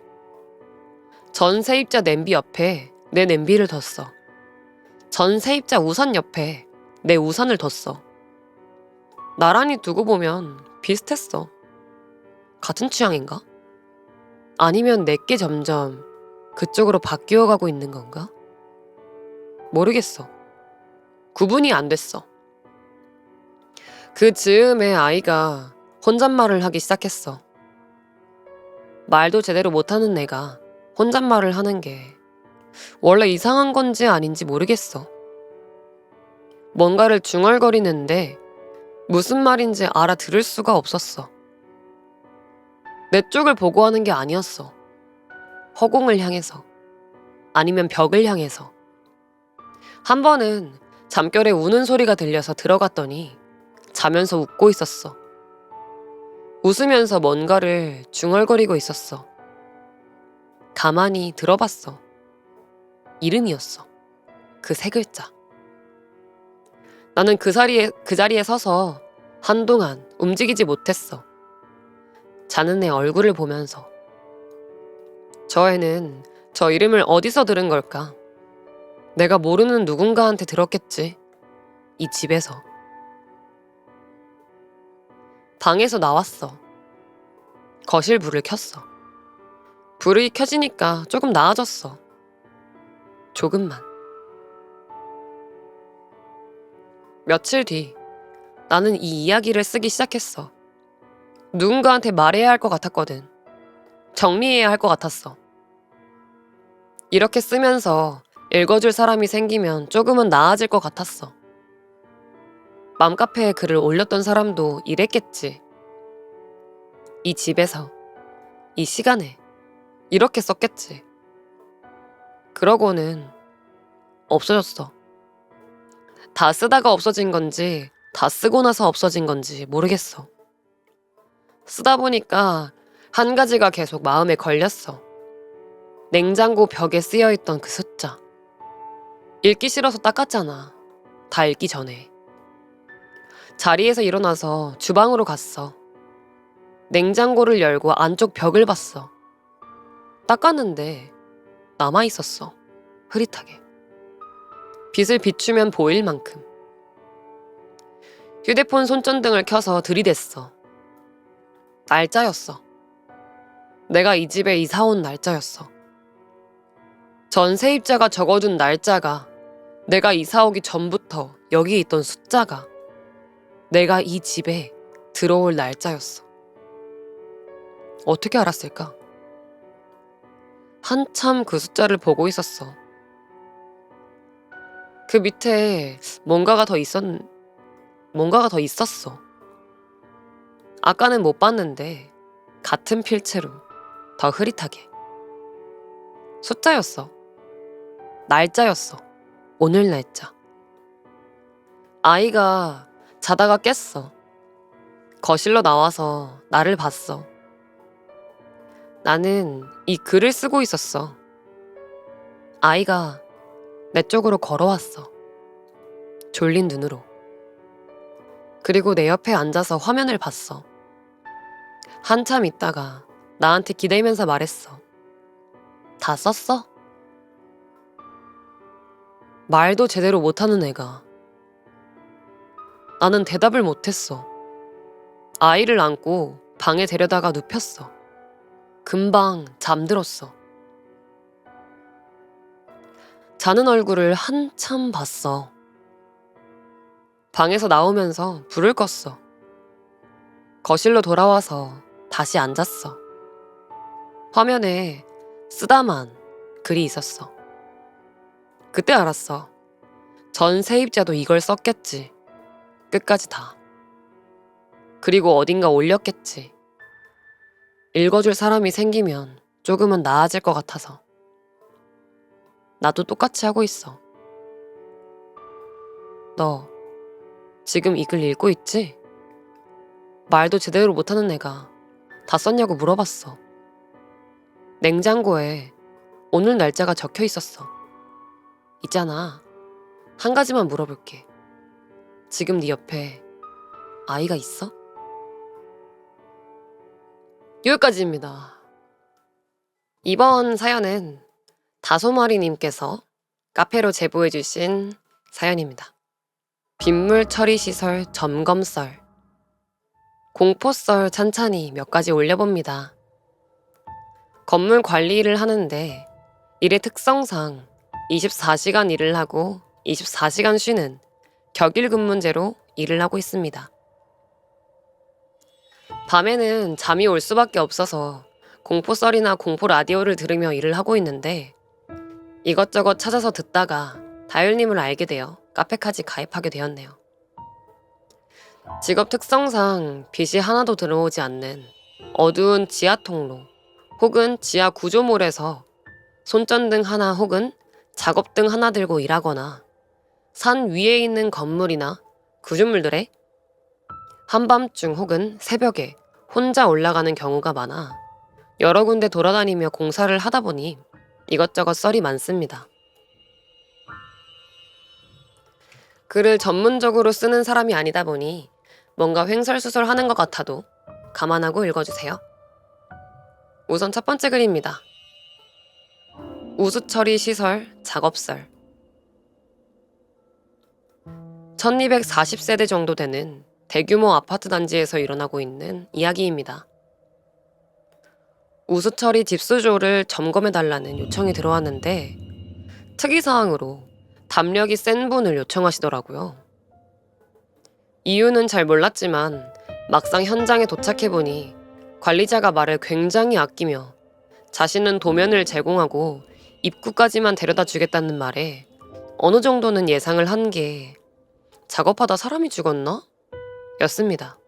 Speaker 2: 전 세입자 냄비 옆에 내 냄비를 뒀어. 전 세입자 우산 옆에 내 우산을 뒀어. 나란히 두고 보면 비슷했어. 같은 취향인가? 아니면 내게 점점 그쪽으로 바뀌어가고 있는 건가? 모르겠어. 구분이 안 됐어. 그 즈음에 아이가 혼잣말을 하기 시작했어. 말도 제대로 못하는 애가 혼잣말을 하는 게 원래 이상한 건지 아닌지 모르겠어. 뭔가를 중얼거리는데 무슨 말인지 알아들을 수가 없었어. 내 쪽을 보고 하는 게 아니었어. 허공을 향해서. 아니면 벽을 향해서. 한 번은 잠결에 우는 소리가 들려서 들어갔더니 자면서 웃고 있었어. 웃으면서 뭔가를 중얼거리고 있었어. 가만히 들어봤어. 이름이었어. 그 세 글자. 나는 그 자리에 서서 한동안 움직이지 못했어. 자는 애 얼굴을 보면서. 저 애는 저 이름을 어디서 들은 걸까? 내가 모르는 누군가한테 들었겠지. 이 집에서. 방에서 나왔어. 거실 불을 켰어. 불이 켜지니까 조금 나아졌어. 조금만. 며칠 뒤 나는 이 이야기를 쓰기 시작했어. 누군가한테 말해야 할 것 같았거든. 정리해야 할 것 같았어. 이렇게 쓰면서 읽어줄 사람이 생기면 조금은 나아질 것 같았어. 맘카페에 글을 올렸던 사람도 이랬겠지. 이 집에서, 이 시간에 이렇게 썼겠지. 그러고는 없어졌어. 다 쓰다가 없어진 건지 다 쓰고 나서 없어진 건지 모르겠어. 쓰다 보니까 한 가지가 계속 마음에 걸렸어. 냉장고 벽에 쓰여있던 그 숫자. 읽기 싫어서 닦았잖아. 다 읽기 전에. 자리에서 일어나서 주방으로 갔어. 냉장고를 열고 안쪽 벽을 봤어. 닦았는데 남아있었어. 흐릿하게. 빛을 비추면 보일 만큼. 휴대폰 손전등을 켜서 들이댔어. 날짜였어. 내가 이 집에 이사 온 날짜였어. 전세입자가 적어둔 날짜가, 내가 이사 오기 전부터 여기 있던 숫자가 내가 이 집에 들어올 날짜였어. 어떻게 알았을까? 한참 그 숫자를 보고 있었어. 그 밑에 뭔가가 더 있었어. 아까는 못 봤는데 같은 필체로 더 흐릿하게. 숫자였어. 날짜였어. 오늘 날짜. 아이가 자다가 깼어. 거실로 나와서 나를 봤어. 나는 이 글을 쓰고 있었어. 아이가 내 쪽으로 걸어왔어. 졸린 눈으로. 그리고 내 옆에 앉아서 화면을 봤어. 한참 있다가 나한테 기대면서 말했어. 다 썼어? 말도 제대로 못하는 애가. 나는 대답을 못했어. 아이를 안고 방에 데려다가 눕혔어. 금방 잠들었어. 자는 얼굴을 한참 봤어. 방에서 나오면서 불을 껐어. 거실로 돌아와서 다시 앉았어. 화면에 쓰다만 글이 있었어. 그때 알았어. 전 세입자도 이걸 썼겠지. 끝까지 다. 그리고 어딘가 올렸겠지. 읽어줄 사람이 생기면 조금은 나아질 것 같아서. 나도 똑같이 하고 있어. 너 지금 이 글 읽고 있지? 말도 제대로 못하는 애가 다 썼냐고 물어봤어. 냉장고에 오늘 날짜가 적혀 있었어. 있잖아. 한 가지만 물어볼게. 지금 네 옆에 아이가 있어? 여기까지입니다. 이번 사연은 다소마리님께서 카페로 제보해주신 사연입니다. 빗물 처리 시설 점검썰. 공포썰 찬찬히 몇 가지 올려봅니다. 건물 관리 일을 하는데 일의 특성상 24시간 일을 하고 24시간 쉬는 격일 근무제로 일을 하고 있습니다. 밤에는 잠이 올 수밖에 없어서 공포썰이나 공포 라디오를 들으며 일을 하고 있는데 이것저것 찾아서 듣다가 다율님을 알게 되어 카페까지 가입하게 되었네요. 직업 특성상 빛이 하나도 들어오지 않는 어두운 지하 통로 혹은 지하 구조물에서 손전등 하나 혹은 작업등 하나 들고 일하거나 산 위에 있는 건물이나 구조물들에 한밤중 혹은 새벽에 혼자 올라가는 경우가 많아 여러 군데 돌아다니며 공사를 하다 보니 이것저것 썰이 많습니다. 글을 전문적으로 쓰는 사람이 아니다 보니 뭔가 횡설수설하는 것 같아도 감안하고 읽어주세요. 우선 첫 번째 글입니다. 우수처리 시설 작업설. 1240세대 정도 되는 대규모 아파트 단지에서 일어나고 있는 이야기입니다. 우수처리 집수조를 점검해달라는 요청이 들어왔는데 특이사항으로 담력이 센 분을 요청하시더라고요. 이유는 잘 몰랐지만 막상 현장에 도착해보니 관리자가 말을 굉장히 아끼며 자신은 도면을 제공하고 입구까지만 데려다 주겠다는 말에 어느 정도는 예상을 한 게 작업하다 사람이 죽었나? 였습니다.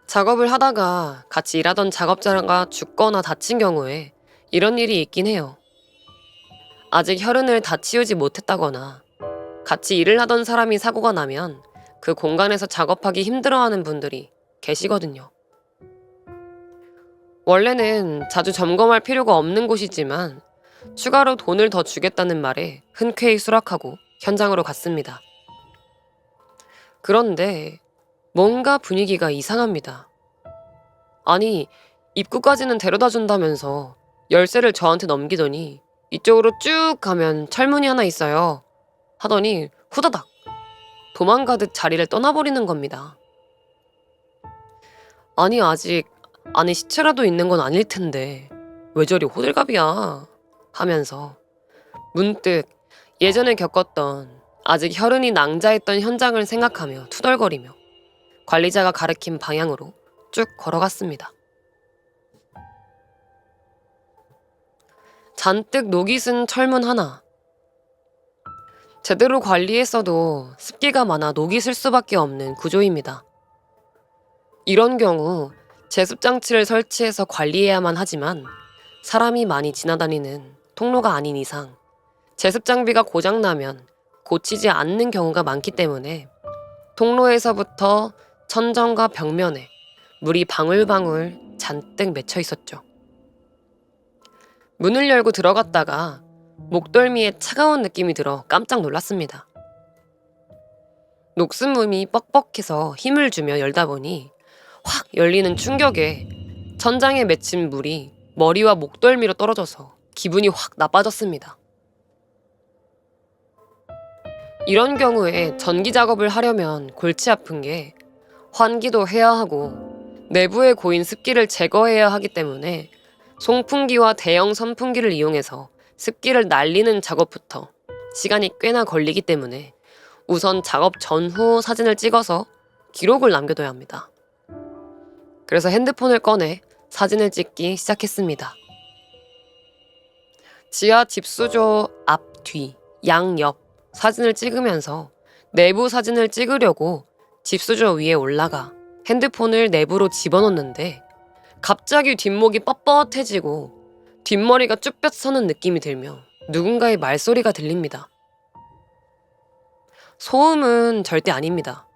Speaker 2: 작업을 하다가 같이 일하던 작업자가 죽거나 다친 경우에 이런 일이 있긴 해요. 아직 혈흔을 다 치우지 못했다거나 같이 일을 하던 사람이 사고가 나면 그 공간에서 작업하기 힘들어하는 분들이 계시거든요. 원래는 자주 점검할 필요가 없는 곳이지만 추가로 돈을 더 주겠다는 말에 흔쾌히 수락하고 현장으로 갔습니다. 그런데 뭔가 분위기가 이상합니다. 아니, 입구까지는 데려다 준다면서 열쇠를 저한테 넘기더니 이쪽으로 쭉 가면 철문이 하나 있어요 하더니 후다닥 도망가듯 자리를 떠나버리는 겁니다. 아니, 아직 안에 시체라도 있는 건 아닐 텐데 왜 저리 호들갑이야 하면서 문득 예전에 겪었던 아직 혈흔이 낭자했던 현장을 생각하며 투덜거리며 관리자가 가리킨 방향으로 쭉 걸어갔습니다. 잔뜩 녹이 쓴 철문 하나. 제대로 관리했어도 습기가 많아 녹이 슬 수밖에 없는 구조입니다. 이런 경우 제습장치를 설치해서 관리해야만 하지만 사람이 많이 지나다니는 통로가 아닌 이상 제습장비가 고장나면 고치지 않는 경우가 많기 때문에 통로에서부터 천정과 벽면에 물이 방울방울 잔뜩 맺혀 있었죠. 문을 열고 들어갔다가 목덜미에 차가운 느낌이 들어 깜짝 놀랐습니다. 녹슨 문이 뻑뻑해서 힘을 주며 열다 보니 확 열리는 충격에 천장에 맺힌 물이 머리와 목덜미로 떨어져서 기분이 확 나빠졌습니다. 이런 경우에 전기 작업을 하려면 골치 아픈 게 환기도 해야 하고 내부에 고인 습기를 제거해야 하기 때문에 송풍기와 대형 선풍기를 이용해서 습기를 날리는 작업부터 시간이 꽤나 걸리기 때문에 우선 작업 전후 사진을 찍어서 기록을 남겨둬야 합니다. 그래서 핸드폰을 꺼내 사진을 찍기 시작했습니다. 지하 집수조 앞, 뒤, 양옆 사진을 찍으면서 내부 사진을 찍으려고 집수조 위에 올라가 핸드폰을 내부로 집어넣는데 갑자기 뒷목이 뻣뻣해지고 뒷머리가 쭈뼛 서는 느낌이 들며 누군가의 말소리가 들립니다. 소음은 절대 아닙니다.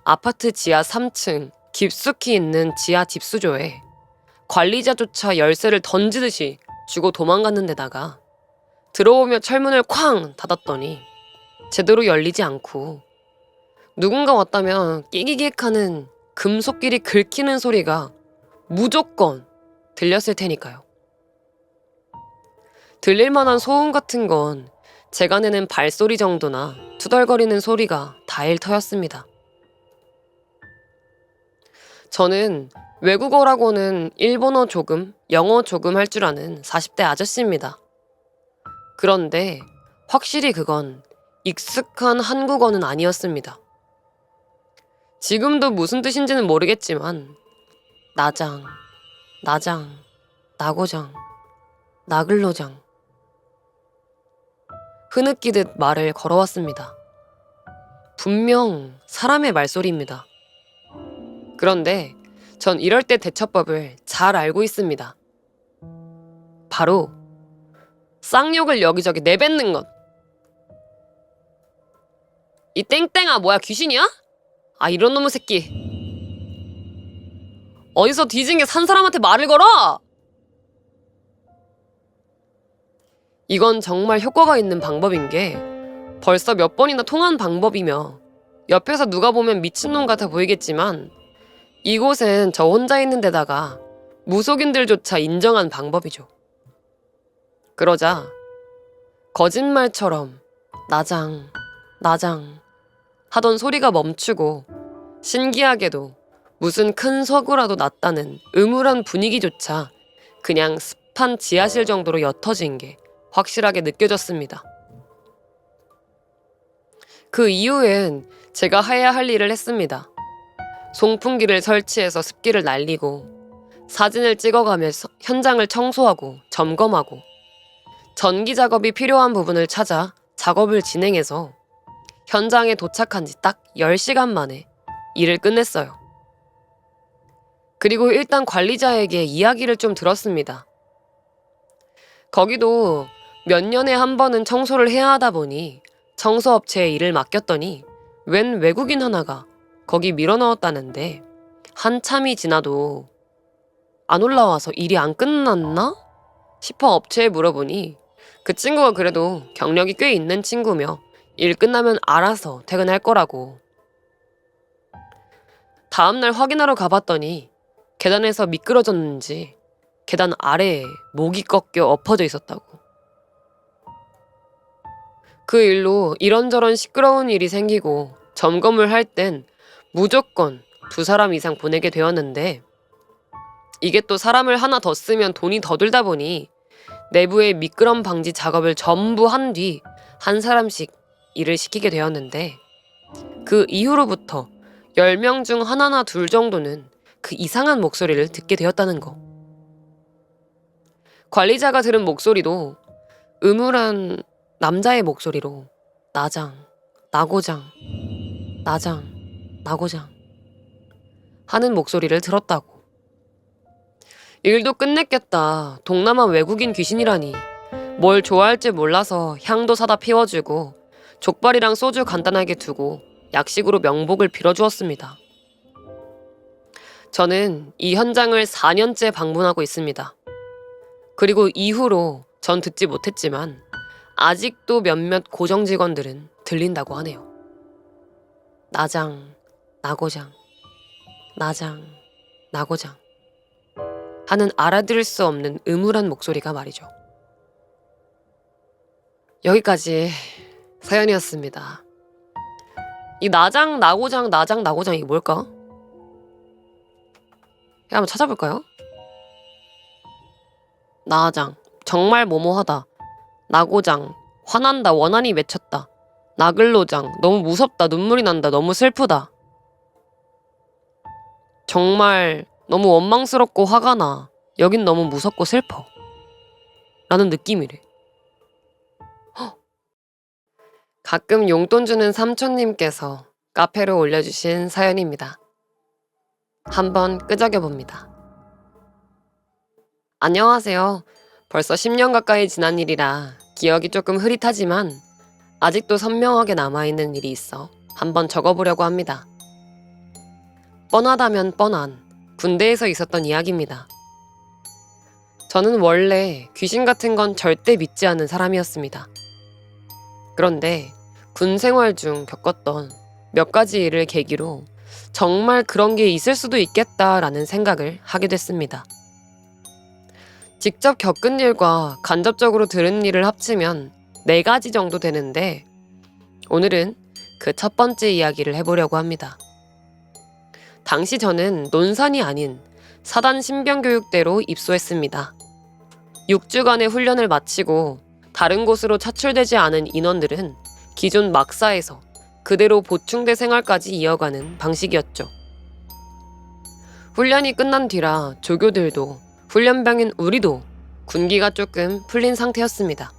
Speaker 2: 아파트 지하 3층 깊숙이 있는 지하 집수조에 관리자조차 열쇠를 던지듯이 주고 도망갔는 데다가 들어오며 철문을 쾅 닫았더니 제대로 열리지 않고 누군가 왔다면 끼기기하는 금속끼리 긁히는 소리가 무조건 들렸을 테니까요. 들릴만한 소음 같은 건 제가 내는 발소리 정도나 투덜거리는 소리가 다일 터였습니다. 저는 외국어라고는 일본어 조금, 영어 조금 할 줄 아는 40대 아저씨입니다. 그런데 확실히 그건 익숙한 한국어는 아니었습니다. 지금도 무슨 뜻인지는 모르겠지만 나장, 나장, 나고장, 나글로장 흐느끼듯 말을 걸어왔습니다. 분명 사람의 말소리입니다. 그런데 전 이럴 때 대처법을 잘 알고 있습니다. 바로 쌍욕을 여기저기 내뱉는 것. 이 땡땡아 뭐야 귀신이야? 아 이런 놈의 새끼. 어디서 뒤진 게 산 사람한테 말을 걸어? 이건 정말 효과가 있는 방법인 게 벌써 몇 번이나 통한 방법이며 옆에서 누가 보면 미친놈 같아 보이겠지만 이곳엔 저 혼자 있는 데다가 무속인들조차 인정한 방법이죠. 그러자 거짓말처럼 나장, 나장 하던 소리가 멈추고 신기하게도 무슨 큰 사고라도 났다는 음울한 분위기조차 그냥 습한 지하실 정도로 옅어진 게 확실하게 느껴졌습니다. 그 이후엔 제가 해야 할 일을 했습니다. 송풍기를 설치해서 습기를 날리고 사진을 찍어가며 현장을 청소하고 점검하고 전기 작업이 필요한 부분을 찾아 작업을 진행해서 현장에 도착한 지 딱 10시간 만에 일을 끝냈어요. 그리고 일단 관리자에게 이야기를 좀 들었습니다. 거기도 몇 년에 한 번은 청소를 해야 하다 보니 청소업체에 일을 맡겼더니 웬 외국인 하나가 거기 밀어넣었다는데 한참이 지나도 안 올라와서 일이 안 끝났나 싶어 업체에 물어보니 그 친구가 그래도 경력이 꽤 있는 친구며 일 끝나면 알아서 퇴근할 거라고. 다음날 확인하러 가봤더니 계단에서 미끄러졌는지 계단 아래에 목이 꺾여 엎어져 있었다고. 그 일로 이런저런 시끄러운 일이 생기고 점검을 할 땐 무조건 2사람 이상 보내게 되었는데 이게 또 사람을 하나 더 쓰면 돈이 더 들다 보니 내부의 미끄럼 방지 작업을 전부 한 뒤 한 사람씩 일을 시키게 되었는데 그 이후로부터 10명 중 하나나 둘 정도는 그 이상한 목소리를 듣게 되었다는 거. 관리자가 들은 목소리도 음울한 남자의 목소리로 나장, 나고장, 나장, 나고장 하는 목소리를 들었다고. 일도 끝냈겠다. 동남아 외국인 귀신이라니. 뭘 좋아할지 몰라서 향도 사다 피워주고 족발이랑 소주 간단하게 두고 약식으로 명복을 빌어주었습니다. 저는 이 현장을 4년째 방문하고 있습니다. 그리고 이후로 전 듣지 못했지만 아직도 몇몇 고정 직원들은 들린다고 하네요. 나장, 나고장, 나장, 나고장 하는 알아들을 수 없는 음울한 목소리가 말이죠. 여기까지 사연이었습니다. 이 나장, 나고장, 나장, 나고장 이게 뭘까? 한번 찾아볼까요? 나장, 정말 뭐뭐하다. 나고장, 화난다, 원한이 맺혔다. 나글로장, 너무 무섭다, 눈물이 난다, 너무 슬프다. 정말 너무 원망스럽고 화가 나. 여긴 너무 무섭고 슬퍼. 라는 느낌이래. 가끔 용돈 주는 삼촌님께서 카페로 올려주신 사연입니다. 한번 끄적여봅니다. 안녕하세요. 벌써 10년 가까이 지난 일이라 기억이 조금 흐릿하지만 아직도 선명하게 남아있는 일이 있어 한번 적어보려고 합니다. 뻔하다면 뻔한 군대에서 있었던 이야기입니다. 저는 원래 귀신 같은 건 절대 믿지 않는 사람이었습니다. 그런데 군 생활 중 겪었던 몇 가지 일을 계기로 정말 그런 게 있을 수도 있겠다라는 생각을 하게 됐습니다. 직접 겪은 일과 간접적으로 들은 일을 합치면 4가지 정도 되는데 오늘은 그 첫 번째 이야기를 해보려고 합니다. 당시 저는 논산이 아닌 사단 신병교육대로 입소했습니다. 6주간의 훈련을 마치고 다른 곳으로 차출되지 않은 인원들은 기존 막사에서 그대로 보충대 생활까지 이어가는 방식이었죠. 훈련이 끝난 뒤라 조교들도 훈련병인 우리도 군기가 조금 풀린 상태였습니다.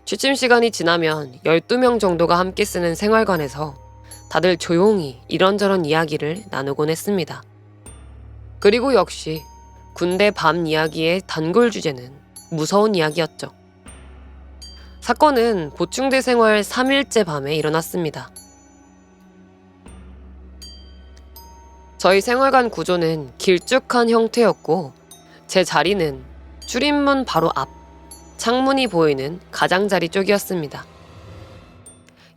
Speaker 2: 취침 시간이 지나면 12명 정도가 함께 쓰는 생활관에서 다들 조용히 이런저런 이야기를 나누곤 했습니다. 그리고 역시 군대 밤 이야기의 단골 주제는 무서운 이야기였죠. 사건은 보충대 생활 3일째 밤에 일어났습니다. 저희 생활관 구조는 길쭉한 형태였고 제 자리는 출입문 바로 앞, 창문이 보이는 가장자리 쪽이었습니다.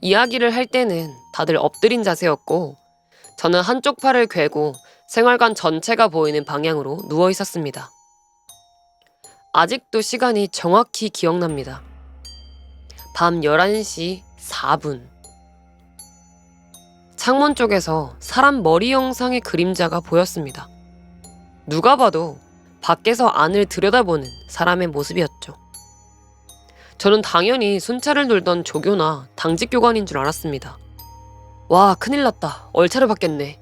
Speaker 2: 이야기를 할 때는 다들 엎드린 자세였고 저는 한쪽 팔을 괴고 생활관 전체가 보이는 방향으로 누워 있었습니다. 아직도 시간이 정확히 기억납니다. 밤 11시 4분. 창문 쪽에서 사람 머리 형상의 그림자가 보였습니다. 누가 봐도 밖에서 안을 들여다보는 사람의 모습이었죠. 저는 당연히 순찰을 돌던 조교나 당직 교관인 줄 알았습니다. 와, 큰일 났다. 얼차려 받겠네.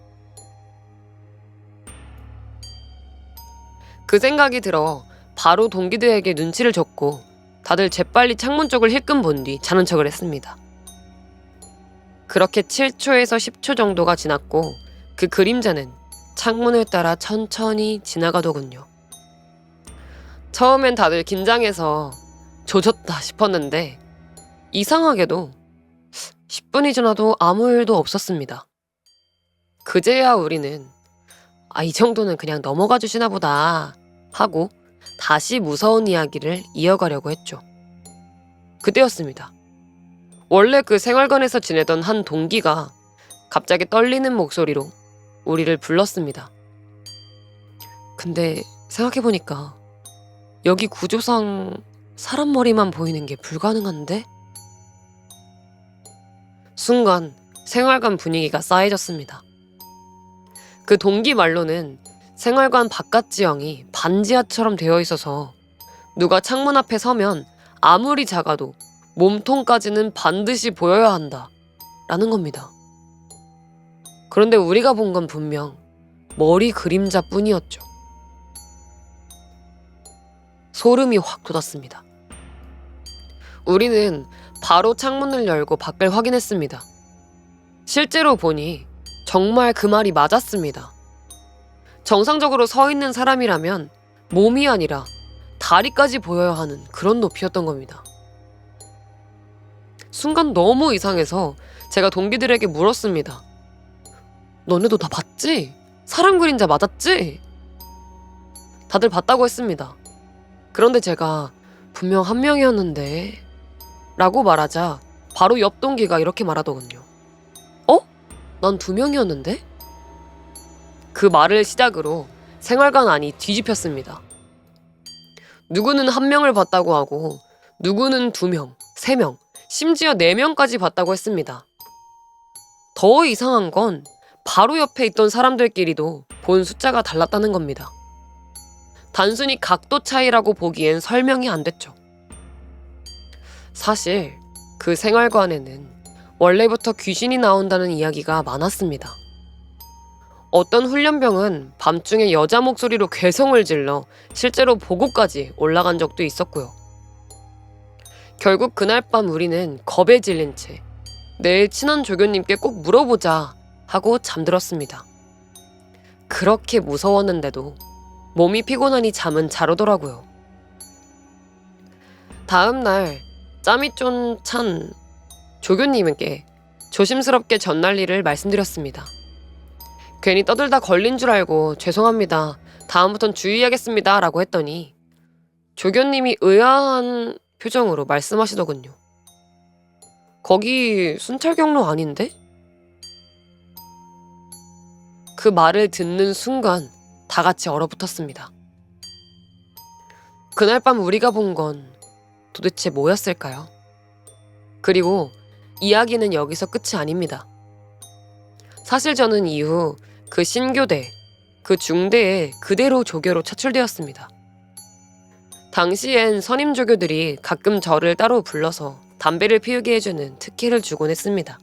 Speaker 2: 그 생각이 들어 바로 동기들에게 눈치를 줬고 다들 재빨리 창문 쪽을 힐끔 본 뒤 자는 척을 했습니다. 그렇게 7초에서 10초 정도가 지났고 그 그림자는 창문을 따라 천천히 지나가더군요. 처음엔 다들 긴장해서 조졌다 싶었는데 이상하게도 10분이 지나도 아무 일도 없었습니다. 그제야 우리는 이 정도는 그냥 넘어가 주시나 보다 하고 다시 무서운 이야기를 이어가려고 했죠. 그때였습니다. 원래 그 생활관에서 지내던 한 동기가 갑자기 떨리는 목소리로 우리를 불렀습니다. 근데 생각해보니까 여기 구조상 사람 머리만 보이는 게 불가능한데? 순간 생활관 분위기가 싸해졌습니다. 그 동기 말로는 생활관 바깥 지형이 반지하처럼 되어 있어서 누가 창문 앞에 서면 아무리 작아도 몸통까지는 반드시 보여야 한다 라는 겁니다. 그런데 우리가 본 건 분명 머리 그림자 뿐이었죠. 소름이 확 돋았습니다. 우리는 바로 창문을 열고 밖을 확인했습니다. 실제로 보니 정말 그 말이 맞았습니다. 정상적으로 서 있는 사람이라면 몸이 아니라 다리까지 보여야 하는 그런 높이였던 겁니다. 순간 너무 이상해서 제가 동기들에게 물었습니다. 너네도 다 봤지? 사람 그림자 맞았지? 다들 봤다고 했습니다. 그런데 제가 분명 한 명이었는데 라고 말하자 바로 옆 동기가 이렇게 말하더군요. 난 2명이었는데? 그 말을 시작으로 생활관 안이 뒤집혔습니다. 누구는 1명을 봤다고 하고 누구는 2명, 3명, 심지어 4명까지 봤다고 했습니다. 더 이상한 건 바로 옆에 있던 사람들끼리도 본 숫자가 달랐다는 겁니다. 단순히 각도 차이라고 보기엔 설명이 안 됐죠. 사실 그 생활관에는 원래부터 귀신이 나온다는 이야기가 많았습니다. 어떤 훈련병은 밤중에 여자 목소리로 괴성을 질러 실제로 보고까지 올라간 적도 있었고요. 결국 그날 밤 우리는 겁에 질린 채 내일 친한 조교님께 꼭 물어보자 하고 잠들었습니다. 그렇게 무서웠는데도 몸이 피곤하니 잠은 잘 오더라고요. 다음 날 짬이 좀 찬 조교님께 조심스럽게 전날 일을 말씀드렸습니다. 괜히 떠들다 걸린 줄 알고 죄송합니다. 다음부턴 주의하겠습니다. 라고 했더니 조교님이 의아한 표정으로 말씀하시더군요. 거기 순찰 경로 아닌데? 그 말을 듣는 순간 다 같이 얼어붙었습니다. 그날 밤 우리가 본 건 도대체 뭐였을까요? 그리고 이야기는 여기서 끝이 아닙니다. 사실 저는 이후 그 신교대, 그 중대에 그대로 조교로 차출되었습니다. 당시엔 선임 조교들이 가끔 저를 따로 불러서 담배를 피우게 해주는 특혜를 주곤 했습니다.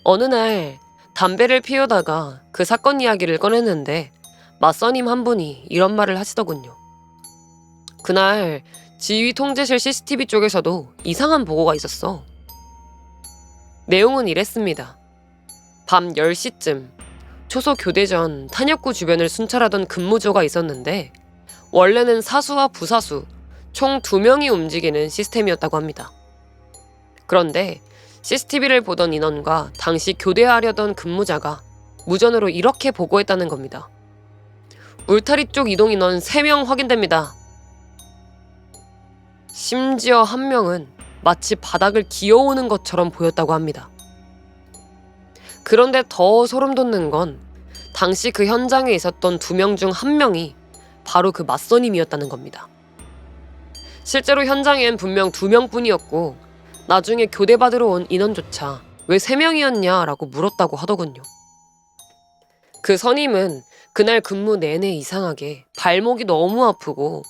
Speaker 2: 어느 날 담배를 피우다가 그 사건 이야기를 꺼냈는데 맞선임 한 분이 이런 말을 하시더군요. 그날 지휘 통제실 CCTV 쪽에서도 이상한 보고가 있었어. 내용은 이랬습니다. 밤 10시쯤 초소 교대 전 탄역구 주변을 순찰하던 근무조가 있었는데 원래는 사수와 부사수 총 2명이 움직이는 시스템이었다고 합니다. 그런데 CCTV를 보던 인원과 당시 교대하려던 근무자가 무전으로 이렇게 보고했다는 겁니다. 울타리 쪽 이동 인원 3명 확인됩니다. 심지어 한 명은 마치 바닥을 기어오는 것처럼 보였다고 합니다. 그런데 더 소름 돋는 건 당시 그 현장에 있었던 2명 중 1명이 바로 그 맞선임이었다는 겁니다. 실제로 현장엔 분명 2명뿐이었고 나중에 교대받으러 온 인원조차 왜 3명이었냐라고 물었다고 하더군요. 그 선임은 그날 근무 내내 이상하게 발목이 너무 아프고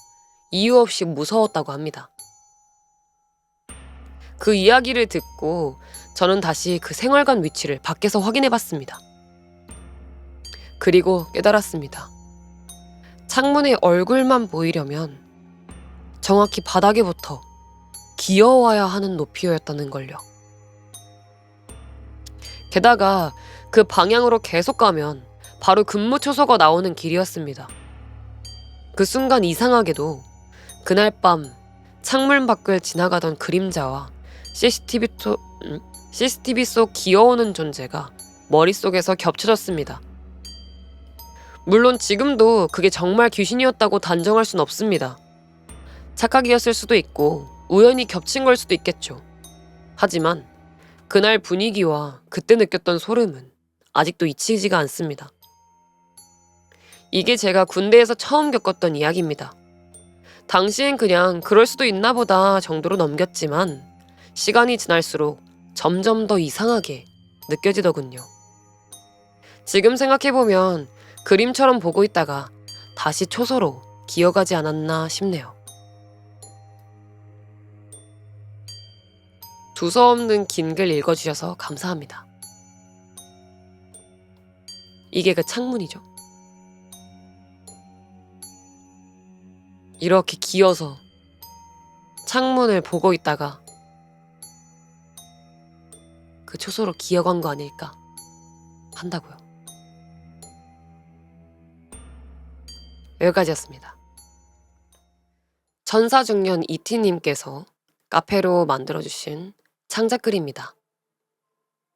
Speaker 2: 이유 없이 무서웠다고 합니다. 그 이야기를 듣고 저는 다시 그 생활관 위치를 밖에서 확인해봤습니다. 그리고 깨달았습니다. 창문에 얼굴만 보이려면 정확히 바닥에부터 기어와야 하는 높이였다는 걸요. 게다가 그 방향으로 계속 가면 바로 근무초소가 나오는 길이었습니다. 그 순간 이상하게도 그날 밤 창문 밖을 지나가던 그림자와 CCTV 속 기어오는 존재가 머릿속에서 겹쳐졌습니다. 물론 지금도 그게 정말 귀신이었다고 단정할 순 없습니다. 착각이었을 수도 있고 우연히 겹친 걸 수도 있겠죠. 하지만 그날 분위기와 그때 느꼈던 소름은 아직도 잊히지가 않습니다. 이게 제가 군대에서 처음 겪었던 이야기입니다. 당시엔 그냥 그럴 수도 있나 보다 정도로 넘겼지만 시간이 지날수록 점점 더 이상하게 느껴지더군요. 지금 생각해보면 그림처럼 보고 있다가 다시 초소로 기어가지 않았나 싶네요. 두서없는 긴 글 읽어주셔서 감사합니다. 이게 그 창문이죠. 이렇게 기어서 창문을 보고 있다가 그 초소로 기어간 거 아닐까 한다고요. 여기까지였습니다. 천사중년 이티님께서 카페로 만들어주신 창작글입니다.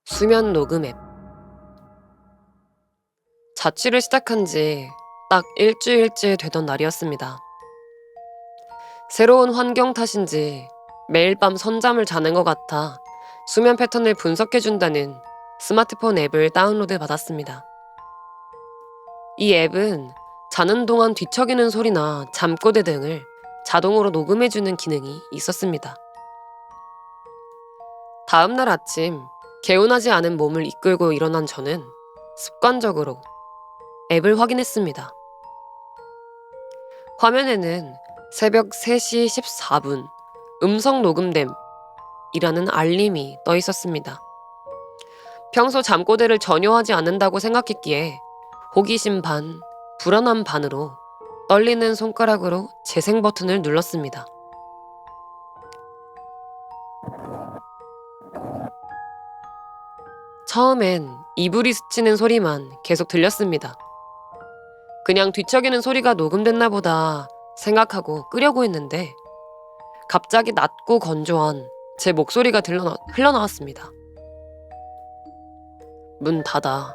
Speaker 2: 수면 녹음 앱. 자취를 시작한 지 딱 일주일째 되던 날이었습니다. 새로운 환경 탓인지 매일 밤 선잠을 자는 것 같아 수면 패턴을 분석해준다는 스마트폰 앱을 다운로드 받았습니다. 이 앱은 자는 동안 뒤척이는 소리나 잠꼬대 등을 자동으로 녹음해주는 기능이 있었습니다. 다음날 아침 개운하지 않은 몸을 이끌고 일어난 저는 습관적으로 앱을 확인했습니다. 화면에는 새벽 3시 14분 음성 녹음됨이라는 알림이 떠 있었습니다. 평소 잠꼬대를 전혀 하지 않는다고 생각했기에 호기심 반, 불안함 반으로 떨리는 손가락으로 재생 버튼을 눌렀습니다. 처음엔 이불이 스치는 소리만 계속 들렸습니다. 그냥 뒤척이는 소리가 녹음됐나 보다 생각하고 끄려고 했는데 갑자기 낮고 건조한 제 목소리가 흘러나왔습니다. 문 닫아.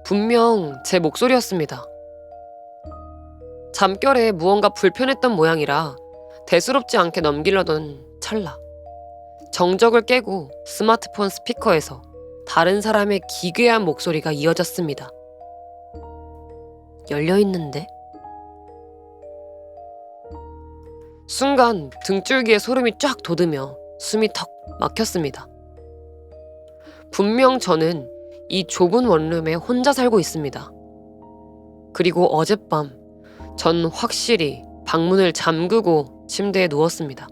Speaker 2: 분명 제 목소리였습니다. 잠결에 무언가 불편했던 모양이라 대수롭지 않게 넘기려던 찰나 정적을 깨고 스마트폰 스피커에서 다른 사람의 기괴한 목소리가 이어졌습니다. 열려있는데? 순간 등줄기에 소름이 쫙 돋으며 숨이 턱 막혔습니다. 분명 저는 이 좁은 원룸에 혼자 살고 있습니다. 그리고 어젯밤 전 확실히 방문을 잠그고 침대에 누웠습니다.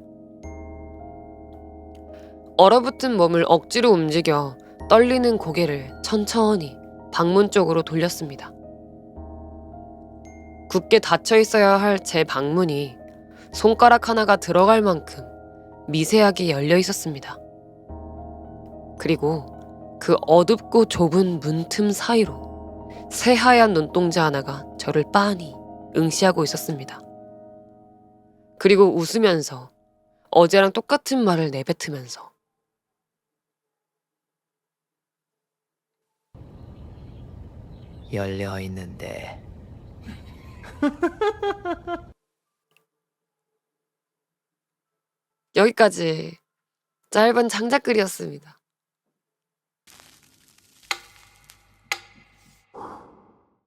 Speaker 2: 얼어붙은 몸을 억지로 움직여 떨리는 고개를 천천히 방문 쪽으로 돌렸습니다. 굳게 닫혀 있어야 할 제 방문이 손가락 하나가 들어갈 만큼 미세하게 열려 있었습니다. 그리고 그 어둡고 좁은 문틈 사이로 새하얀 눈동자 하나가 저를 빤히 응시하고 있었습니다. 그리고 웃으면서 어제랑 똑같은 말을 내뱉으면서
Speaker 3: 열려 있는데.
Speaker 2: 여기까지 짧은 창작글이었습니다.